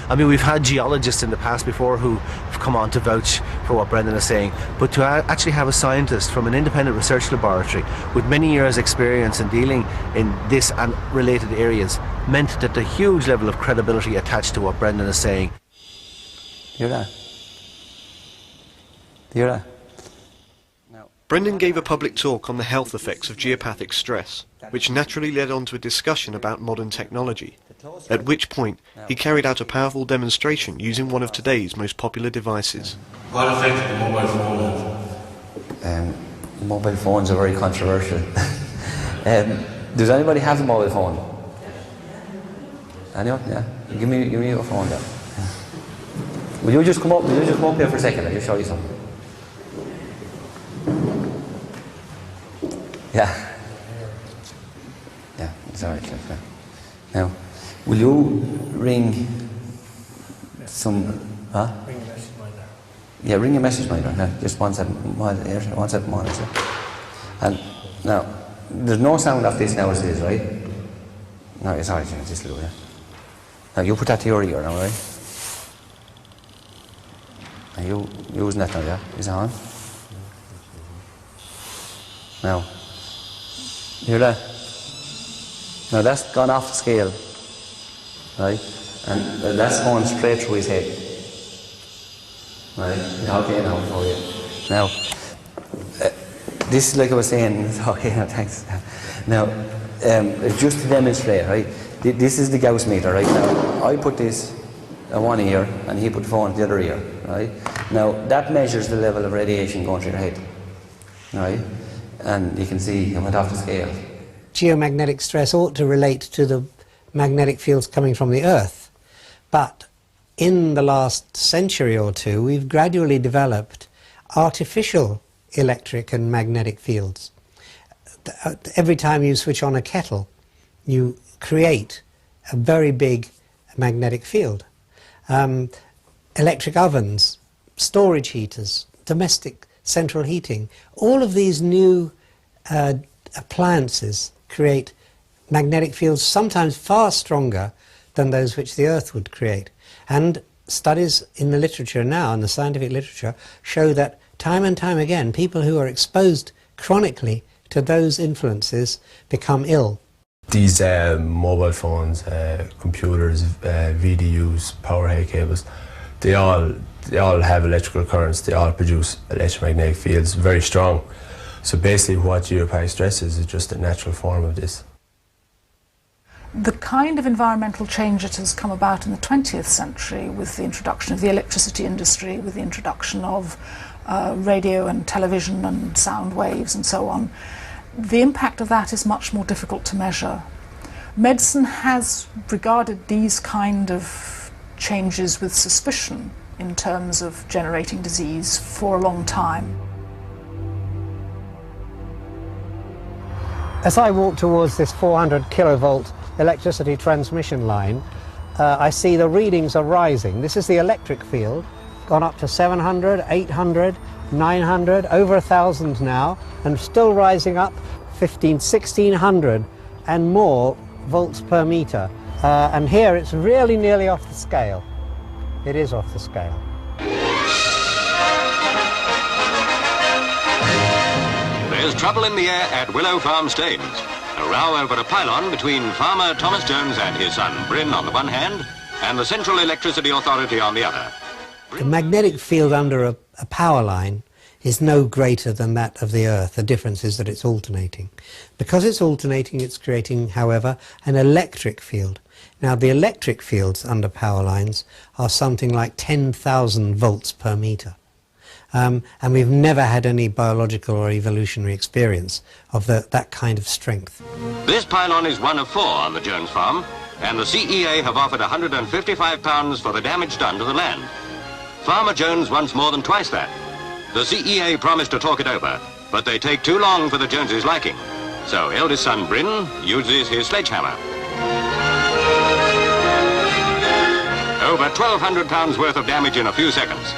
I mean, we've had geologists in the past before who have come on to vouch for what Brendan is saying, but to actually have a scientist from an independent research laboratory with many years' experience in dealing in this and related areas meant that the huge level of credibility attached to what Brendan is saying. Hear that? Hear that? Brendan gave a public talk on the health effects of geopathic stress, which naturally led on to a discussion about modern technology, at which point he carried out a powerful demonstration using one of today's most popular devices. What effect did the mobile phone have? Mobile phones are very controversial. Does anybody have a mobile phone? Anyone? Yeah. Give me your phone there. Will you just come up here for a second? I'll just show you something. Yeah. Yeah, it's alright. Now, will you ring some... Huh? Ring a message minder. Yeah, ring a message minder. Now, just one second. And now, there's no sound off this now as it is, right? No, it's alright, just a little bit. Now, you put that to your ear now, right? Are you using that now, yeah? Is it on? Now, hear that? Now that's gone off the scale. right? And that's going straight through his head. Right? Okay, now for you. Now, this is like I was saying. Okay, thanks. Now, just to demonstrate, right? This is the Gauss meter, right? Now, I put this at one ear, and he put the phone at the other ear, right? Now, that measures the level of radiation going through your head, right? And you can see it went off the scale. Geomagnetic stress ought to relate to the magnetic fields coming from the Earth, but in the last century or two, we've gradually developed artificial electric and magnetic fields. Every time you switch on a kettle, you create a very big magnetic field. Electric ovens, storage heaters, domestic central heating, all of these new appliances create magnetic fields sometimes far stronger than those which the Earth would create. And studies in the literature now, in the scientific literature, show that time and time again, people who are exposed chronically to those influences become ill. These mobile phones, computers, VDUs, power hay cables, they all have electrical currents, they all produce electromagnetic fields, very strong. So basically what geopathic stress is just a natural form of this. The kind of environmental change that has come about in the 20th century with the introduction of the electricity industry, with the introduction of radio and television and sound waves and so on, the impact of that is much more difficult to measure. Medicine has regarded these kind of changes with suspicion in terms of generating disease for a long time. As I walk towards this 400 kilovolt electricity transmission line, I see the readings are rising. This is the electric field, gone up to 700, 800, 900, over 1,000 now, and still rising up 1600 and more volts per meter. And here it's really nearly off the scale. It is off the scale. There's trouble in the air at Willow Farm Staines. A row over a pylon between farmer Thomas Jones and his son Bryn on the one hand, and the Central Electricity Authority on the other. The magnetic field under a power line is no greater than that of the Earth. The difference is that it's alternating. Because it's alternating, it's creating, however, an electric field. Now, the electric fields under power lines are something like 10,000 volts per meter. And we've never had any biological or evolutionary experience of that kind of strength. This pylon is one of 4 on the Jones farm, and the CEA have offered £155 for the damage done to the land. Farmer Jones wants more than twice that. The CEA promised to talk it over, but they take too long for the Joneses' liking. So eldest son Bryn uses his sledgehammer. Over £1,200 worth of damage in a few seconds.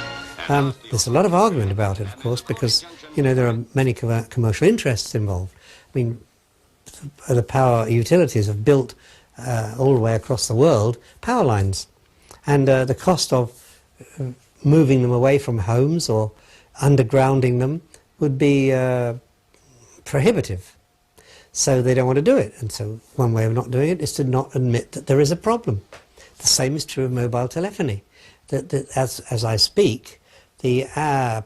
There's a lot of argument about it, of course, because, you know, there are many commercial interests involved. I mean, the power utilities have built all the way across the world power lines, and the cost of moving them away from homes or undergrounding them would be prohibitive. So they don't want to do it, and so one way of not doing it is to not admit that there is a problem. The same is true of mobile telephony. That as I speak, the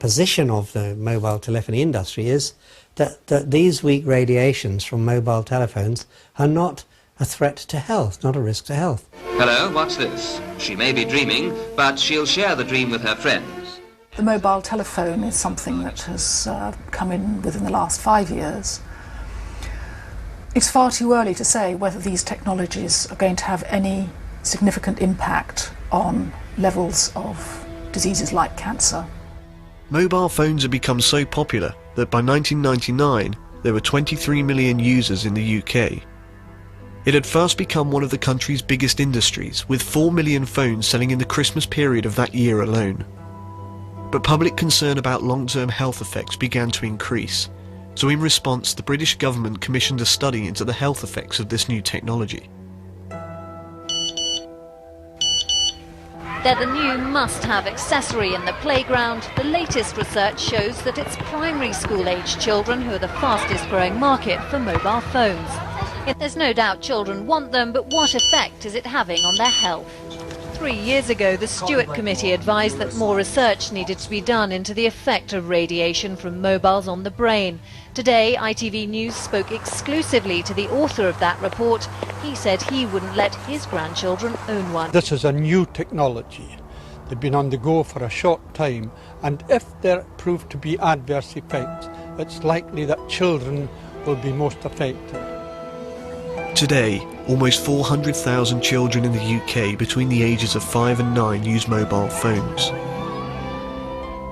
position of the mobile telephony industry is that these weak radiations from mobile telephones are not a threat to health, not a risk to health. Hello, what's this? She may be dreaming, but she'll share the dream with her friends. The mobile telephone is something that has come in within the last 5 years. It's far too early to say whether these technologies are going to have any significant impact on levels of diseases like cancer. Mobile phones have become so popular that by 1999 there were 23 million users in the UK. It had fast become one of the country's biggest industries, with 4 million phones selling in the Christmas period of that year alone. But public concern about long-term health effects began to increase, so in response the British government commissioned a study into the health effects of this new technology. They're the new must-have accessory in the playground. The latest research shows that it's primary school-age children who are the fastest growing market for mobile phones. There's no doubt children want them, but what effect is it having on their health? 3 years ago, the Stewart Committee advised that more research needed to be done into the effect of radiation from mobiles on the brain. Today, ITV News spoke exclusively to the author of that report. He said he wouldn't let his grandchildren own one. This is a new technology. They've been on the go for a short time, and if there prove to be adverse effects, it's likely that children will be most affected. Today, almost 400,000 children in the UK between the ages of 5 and 9 use mobile phones.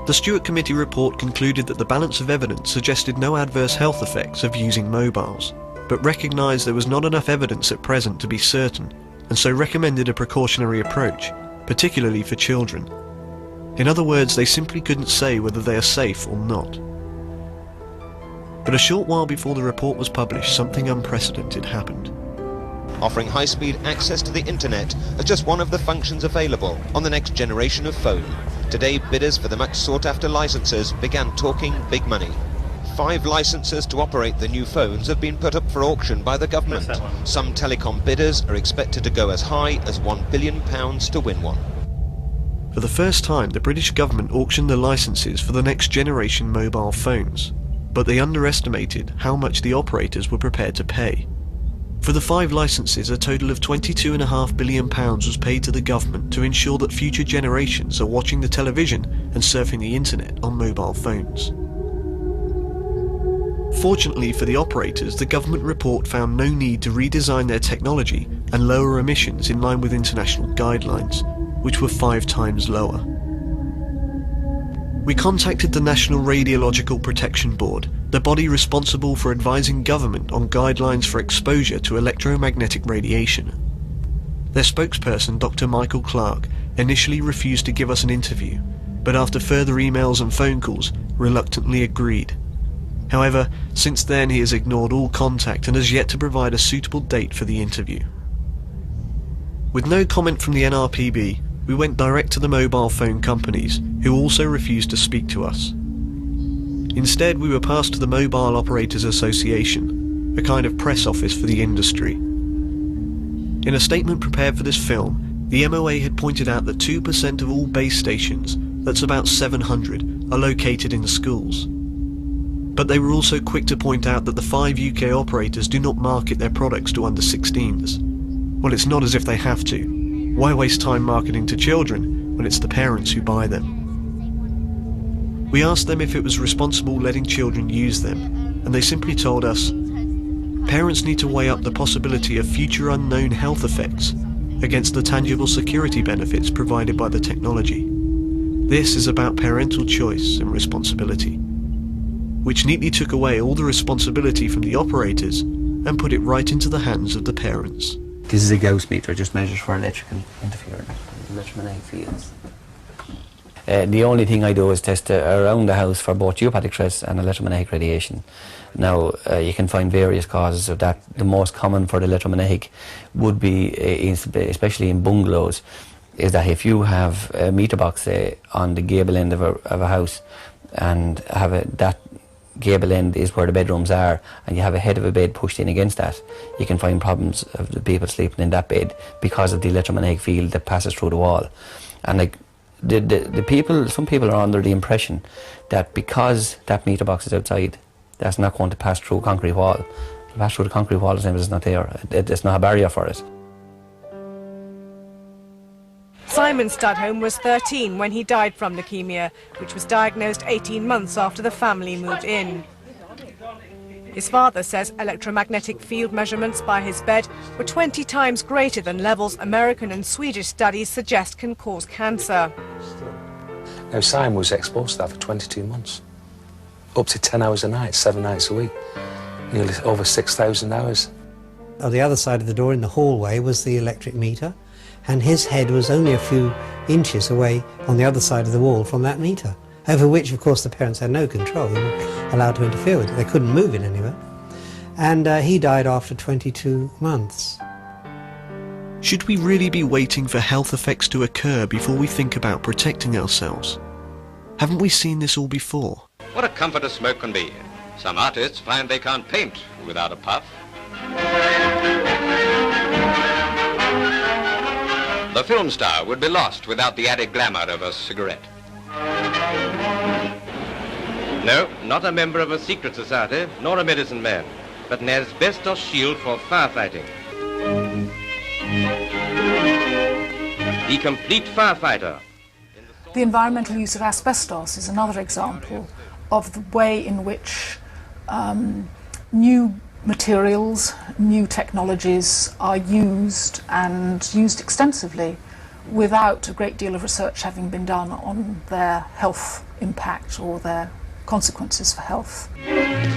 The Stewart Committee report concluded that the balance of evidence suggested no adverse health effects of using mobiles, but recognised there was not enough evidence at present to be certain, and so recommended a precautionary approach, particularly for children. In other words, they simply couldn't say whether they are safe or not. But a short while before the report was published, something unprecedented happened. Offering high-speed access to the internet as just one of the functions available on the next generation of phone. Today, bidders for the much sought-after licenses began talking big money. 5 licenses to operate the new phones have been put up for auction by the government. Some telecom bidders are expected to go as high as £1 billion to win one. For the first time, the British government auctioned the licenses for the next generation mobile phones, but they underestimated how much the operators were prepared to pay. For the 5 licenses, a total of £22.5 billion was paid to the government to ensure that future generations are watching the television and surfing the internet on mobile phones. Fortunately for the operators, the government report found no need to redesign their technology and lower emissions in line with international guidelines, which were 5 times lower. We contacted the National Radiological Protection Board, the body responsible for advising government on guidelines for exposure to electromagnetic radiation. Their spokesperson, Dr. Michael Clark, initially refused to give us an interview, but after further emails and phone calls, reluctantly agreed. However, since then he has ignored all contact and has yet to provide a suitable date for the interview. With no comment from the NRPB, we went direct to the mobile phone companies, who also refused to speak to us. Instead, we were passed to the Mobile Operators Association, a kind of press office for the industry. In a statement prepared for this film, the MOA had pointed out that 2% of all base stations, that's about 700, are located in schools. But they were also quick to point out that the 5 UK operators do not market their products to under 16s. Well, it's not as if they have to. Why waste time marketing to children when it's the parents who buy them? We asked them if it was responsible letting children use them, and they simply told us, parents need to weigh up the possibility of future unknown health effects against the tangible security benefits provided by the technology. This is about parental choice and responsibility, which neatly took away all the responsibility from the operators and put it right into the hands of the parents. This is a Gauss meter, just measures for electrical interference, electromagnetic fields. The only thing I do is test around the house for both geopathicstress and electromagnetic radiation. Now, you can find various causes of that. The most common for the electromagnetic would be, especially in bungalows, is that if you have a meter box on the gable end of a house and have that gable end is where the bedrooms are, and you have a head of a bed pushed in against that, you can find problems of the people sleeping in that bed because of the electromagnetic field that passes through the wall. And like the people, some people are under the impression that because that meter box is outside, that's not going to pass through a concrete wall. It'll pass through the concrete wall as long as it's not there. It's not a barrier for it. Simon Studholme was 13 when he died from leukemia, which was diagnosed 18 months after the family moved in. His father says electromagnetic field measurements by his bed were 20 times greater than levels American and Swedish studies suggest can cause cancer. Now, Simon was exposed to that for 22 months. Up to 10 hours a night, 7 nights a week. Nearly over 6,000 hours. On the other side of the door in the hallway was the electric meter, and his head was only a few inches away on the other side of the wall from that meter, over which, of course, the parents had no control. They weren't allowed to interfere with it. They couldn't move it anywhere. And he died after 22 months. Should we really be waiting for health effects to occur before we think about protecting ourselves? Haven't we seen this all before? What a comfort a smoke can be. Some artists find they can't paint without a puff. The film star would be lost without the added glamour of a cigarette. No, not a member of a secret society, nor a medicine man, but an asbestos shield for firefighting. The complete firefighter. The environmental use of asbestos is another example of the way in which new materials, new technologies are used, and used extensively, without a great deal of research having been done on their health impact or their consequences for health.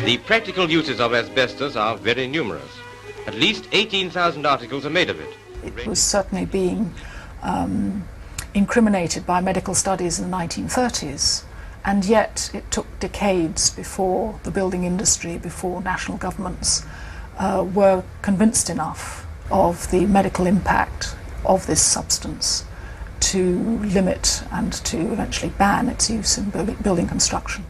The practical uses of asbestos are very numerous. At least 18,000 articles are made of it. It was certainly being incriminated by medical studies in the 1930s, and yet it took decades before the building industry, before national governments were convinced enough of the medical impact of this substance to limit and to eventually ban its use in building construction.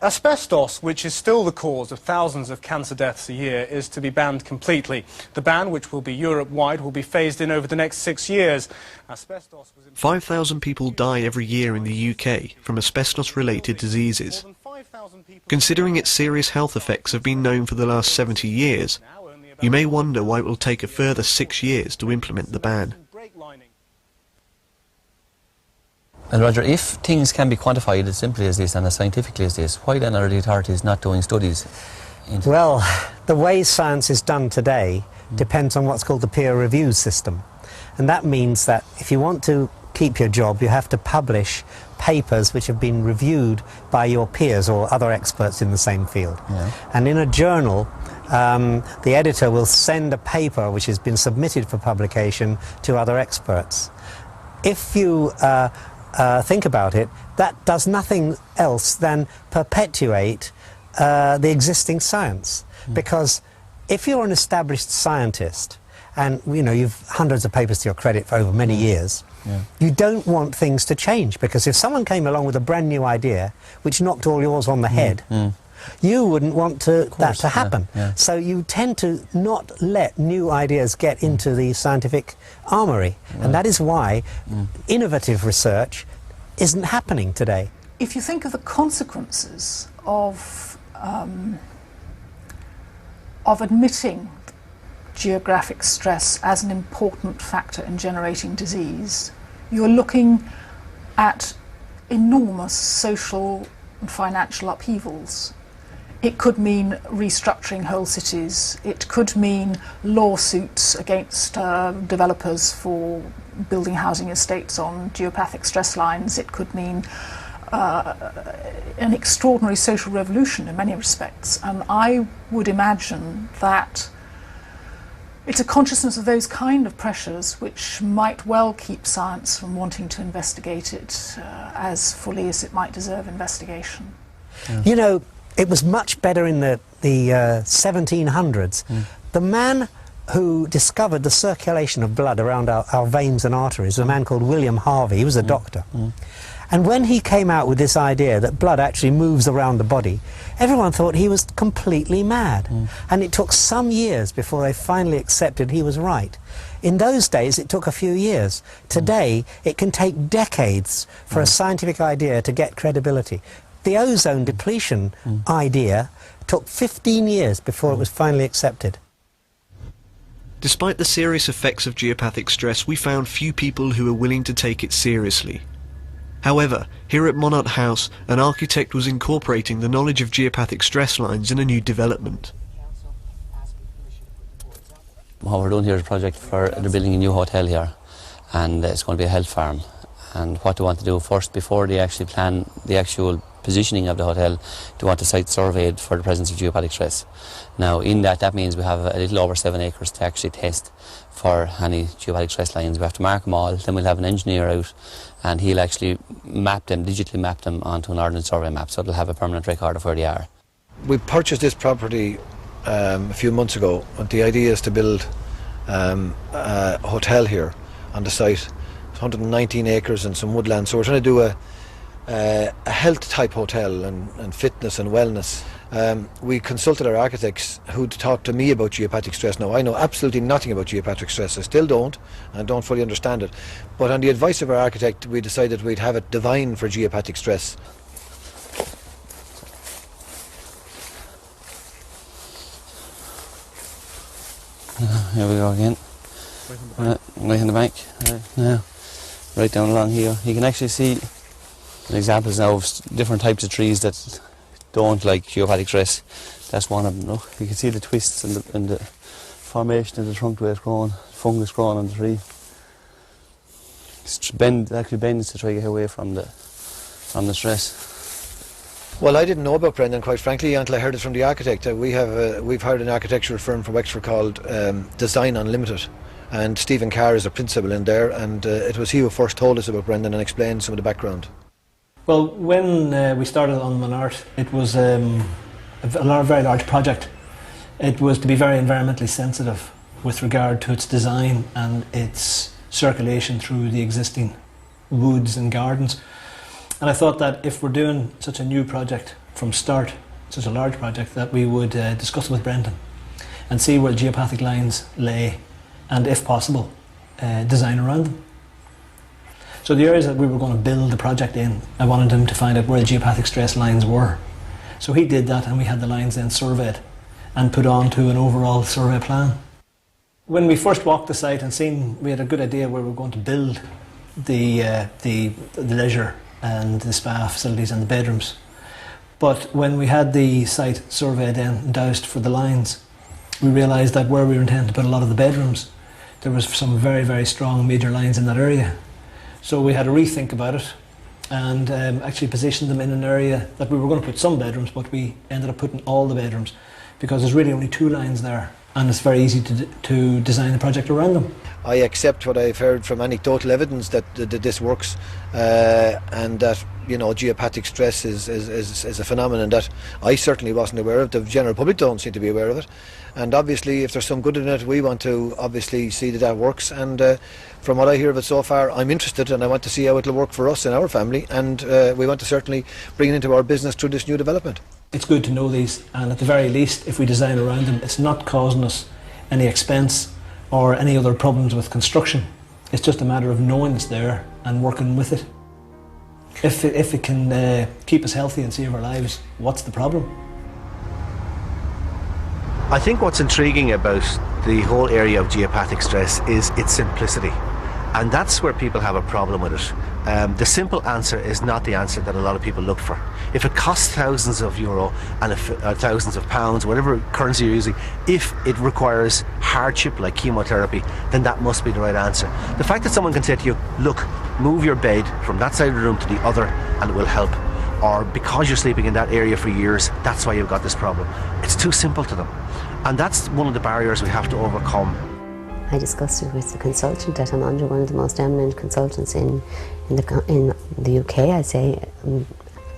Asbestos, which is still the cause of thousands of cancer deaths a year, is to be banned completely. The ban, which will be Europe-wide, will be phased in over the next 6 years. 5,000 people die every year in the UK from asbestos-related diseases. Considering its serious health effects have been known for the last 70 years, you may wonder why it will take a further 6 years to implement the ban. And Roger, if things can be quantified as simply as this and as scientifically as this, why then are the authorities not doing studies? Well, the way science is done today depends on what's called the peer review system. And that means that if you want to keep your job, you have to publish papers which have been reviewed by your peers or other experts in the same field. Yeah. And in a journal, the editor will send a paper which has been submitted for publication to other experts. If you think about it, that does nothing else than perpetuate the existing science. Because if you're an established scientist, and you've hundreds of papers to your credit for over many years, you don't want things to change, because if someone came along with a brand new idea which knocked all yours on the head, you wouldn't want that to happen. So you tend to not let new ideas get into the scientific armory, and that is why innovative research isn't happening today. If you think of the consequences of admitting geographic stress as an important factor in generating disease, you're looking at enormous social and financial upheavals. It could mean restructuring whole cities. It could mean lawsuits against developers for building housing estates on geopathic stress lines. It could mean an extraordinary social revolution in many respects. And I would imagine that it's a consciousness of those kind of pressures which might well keep science from wanting to investigate it as fully as it might deserve investigation. You know, it was much better in the 1700s. The man who discovered the circulation of blood around our veins and arteries was a man called William Harvey. He was a doctor. And when he came out with this idea that blood actually moves around the body, everyone thought he was completely mad. And it took some years before they finally accepted he was right. In those days, it took a few years. Today, it can take decades for a scientific idea to get credibility. The ozone depletion idea took 15 years before it was finally accepted. Despite the serious effects of geopathic stress, we found few people who were willing to take it seriously. However, here at Monart House, an architect was incorporating the knowledge of geopathic stress lines in a new development. What we're doing here is a project for they're building a new hotel here, and it's going to be a health farm. And what they want to do first, before they actually plan the actual positioning of the hotel, they want the site surveyed for the presence of geopathic stress. Now, in that means we have a little over 7 acres to actually test for any geopathic stress lines. We have to mark them all, then we'll have an engineer out, and he'll actually map them, digitally map them onto an ordnance survey map, so it'll have a permanent record of where they are. We purchased this property a few months ago, and the idea is to build a hotel here on the site. It's 119 acres and some woodland, so we're trying to do a health type hotel and fitness and wellness. We consulted our architects who talked to me about geopathic stress. Now, I know absolutely nothing about geopathic stress. I still don't, and don't fully understand it. But on the advice of our architect, we decided we'd have it divine for geopathic stress. Here we go again. Right in the back. Now, right down along here. You can actually see examples now of different types of trees that don't like geopathic stress. That's one of them. Look, you can see the twists and the formation of the trunk, the way it's growing, fungus growing on the tree. It actually bends to try to get away from the stress. Well, I didn't know about Brendan, quite frankly, until I heard it from the architect. We've hired an architectural firm from Wexford called Design Unlimited, and Stephen Carr is a principal in there, and it was he who first told us about Brendan and explained some of the background. Well, when we started on Monart, it was a very large project. It was to be very environmentally sensitive with regard to its design and its circulation through the existing woods and gardens. And I thought that if we're doing such a new project from start, such a large project, that we would discuss it with Brendan and see where the geopathic lines lay, and if possible, design around them. So the areas that we were going to build the project in, I wanted him to find out where the geopathic stress lines were. So he did that, and we had the lines then surveyed and put onto an overall survey plan. When we first walked the site and seen, we had a good idea where we were going to build the leisure and the spa facilities and the bedrooms. But when we had the site surveyed and dowsed for the lines, we realised that where we were intending to put a lot of the bedrooms, there was some very, very strong major lines in that area. So we had to rethink about it and actually position them in an area that we were going to put some bedrooms, but we ended up putting all the bedrooms because there's really only 2 lines there, and it's very easy to design the project around them. I accept what I've heard from anecdotal evidence that this works, and that, you know, geopathic stress is a phenomenon that I certainly wasn't aware of. The general public don't seem to be aware of it, and obviously if there's some good in it, we want to obviously see that works, and from what I hear of it so far, I'm interested and I want to see how it'll work for us and our family, and we want to certainly bring it into our business through this new development. It's good to know these, and at the very least, if we design around them, it's not causing us any expense or any other problems with construction. It's just a matter of knowing it's there and working with it. If it can keep us healthy and save our lives, what's the problem? I think what's intriguing about the whole area of geopathic stress is its simplicity, and that's where people have a problem with it. The simple answer is not the answer that a lot of people look for. If it costs thousands of euro and thousands of pounds, whatever currency you're using, if it requires hardship like chemotherapy, then that must be the right answer. The fact that someone can say to you, look, move your bed from that side of the room to the other and it will help, or because you're sleeping in that area for years, that's why you've got this problem. It's too simple to them, and that's one of the barriers we have to overcome. I discussed it with the consultant that I'm under, one of the most eminent consultants in the UK, I'd say,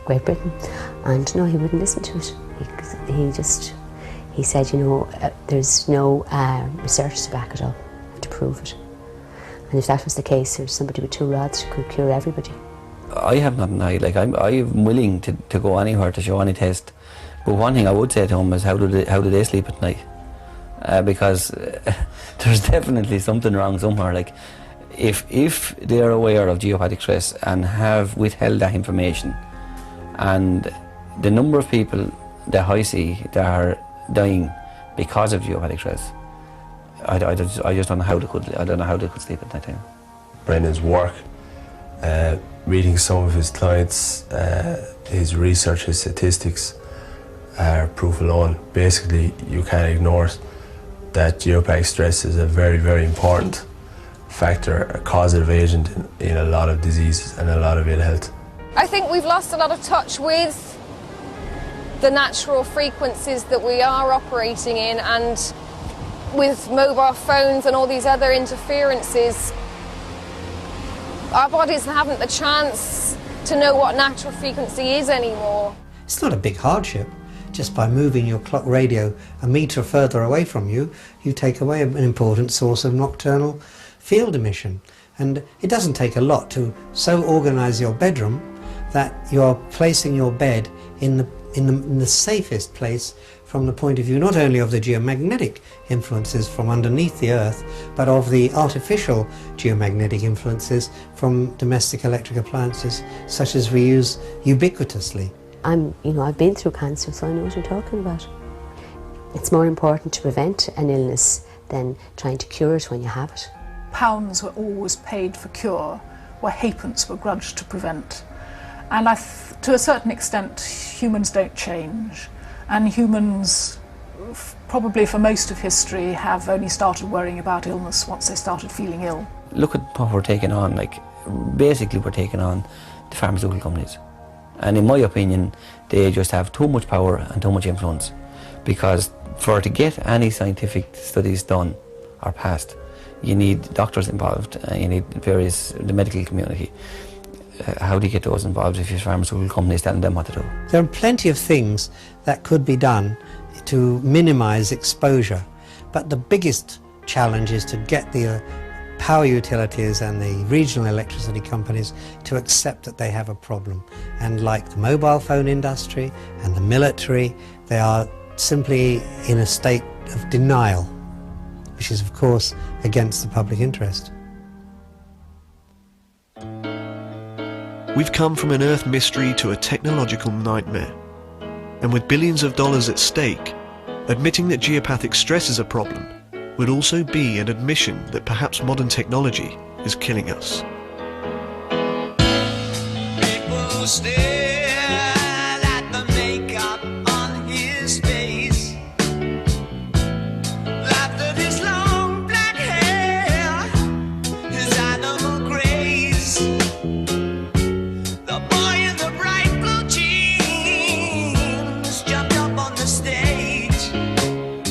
Great Britain, and no, he wouldn't listen to it. He said, you know, there's no research to back it up, to prove it. And if that was the case, there's somebody with 2 rods who could cure everybody. I have nothing. I'm willing to go anywhere to show any test. But one thing I would say to him is how do they sleep at night? Because there's definitely something wrong somewhere. Like, if they are aware of geopathic stress and have withheld that information, and the number of people that I see that are dying because of geopathic stress, I just don't know how they could sleep at night time. Brendan's work, reading some of his clients, his research, his statistics, are proof alone. Basically, you can't ignore it, that geopathic stress is a very, very important factor, a causative agent in a lot of diseases and a lot of ill health. I think we've lost a lot of touch with the natural frequencies that we are operating in, and with mobile phones and all these other interferences, our bodies haven't the chance to know what natural frequency is anymore. It's not a big hardship. Just by moving your clock radio a metre further away from you, you take away an important source of nocturnal field emission. And it doesn't take a lot to so organise your bedroom that you're placing your bed in in the safest place from the point of view not only of the geomagnetic influences from underneath the Earth, but of the artificial geomagnetic influences from domestic electric appliances such as we use ubiquitously. I've been through cancer, so I know what I'm talking about. It's more important to prevent an illness than trying to cure it when you have it. Pounds were always paid for cure, where halfpence were grudged to prevent. And to a certain extent, humans don't change. And humans, probably for most of history, have only started worrying about illness once they started feeling ill. Look at what we're taking on, basically we're taking on the pharmaceutical companies. And in my opinion, they just have too much power and too much influence. Because to get any scientific studies done or passed, you need doctors involved, you need the medical community. How do you get those involved if your pharmaceutical company is telling them what to do? There are plenty of things that could be done to minimise exposure, but the biggest challenge is to get the power utilities and the regional electricity companies to accept that they have a problem. And like the mobile phone industry and the military, they are simply in a state of denial, which is of course against the public interest. We've come from an Earth mystery to a technological nightmare. And with billions of dollars at stake, admitting that geopathic stress is a problem would also be an admission that perhaps modern technology is killing us. People stare at the makeup on his face, laughed at his long black hair, his animal grace. The boy in the bright blue jeans jumped up on the stage.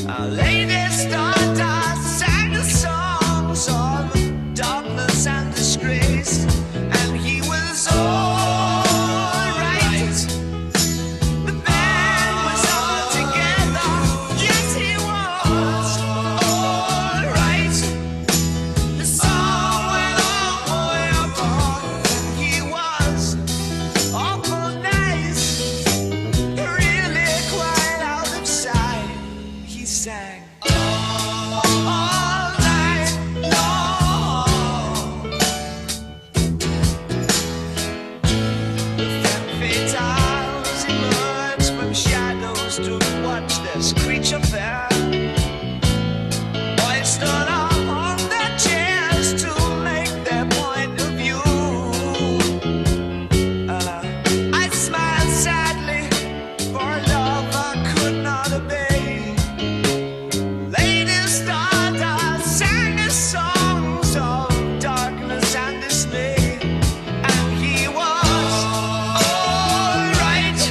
Our lady Stardust sang the songs of darkness and disgrace, and he was alright. The band was all together, yes he was alright. The song went on forever, and he was awful nice, really quite out of sight. He sang all night long. The femme fatales emerged from shadows to watch this creature fair. Boys stood up on their chairs to make their point of view. I smiled sadly for a love I could not obey. Lady Stardust sang his songs of darkness and dismay, and he was alright.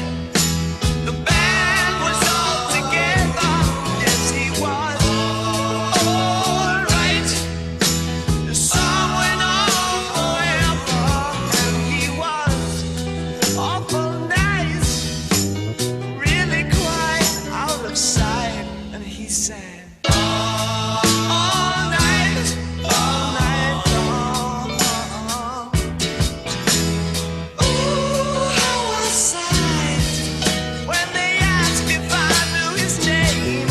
The band was all together, yes he was alright. The song went on forever, and he was awful nice, really quite out of sight, and he sang all night long. Ooh, how I sighed when they asked if I knew his name,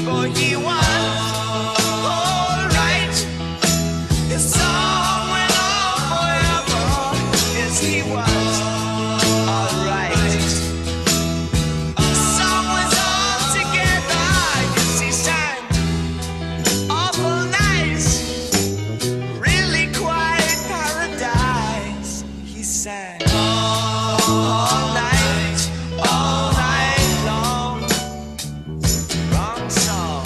for he was alright. His song went on forever, yes he was alright. The song was all together, yes he sang awful nice, really quite paradise. He sang all night long. Wrong song.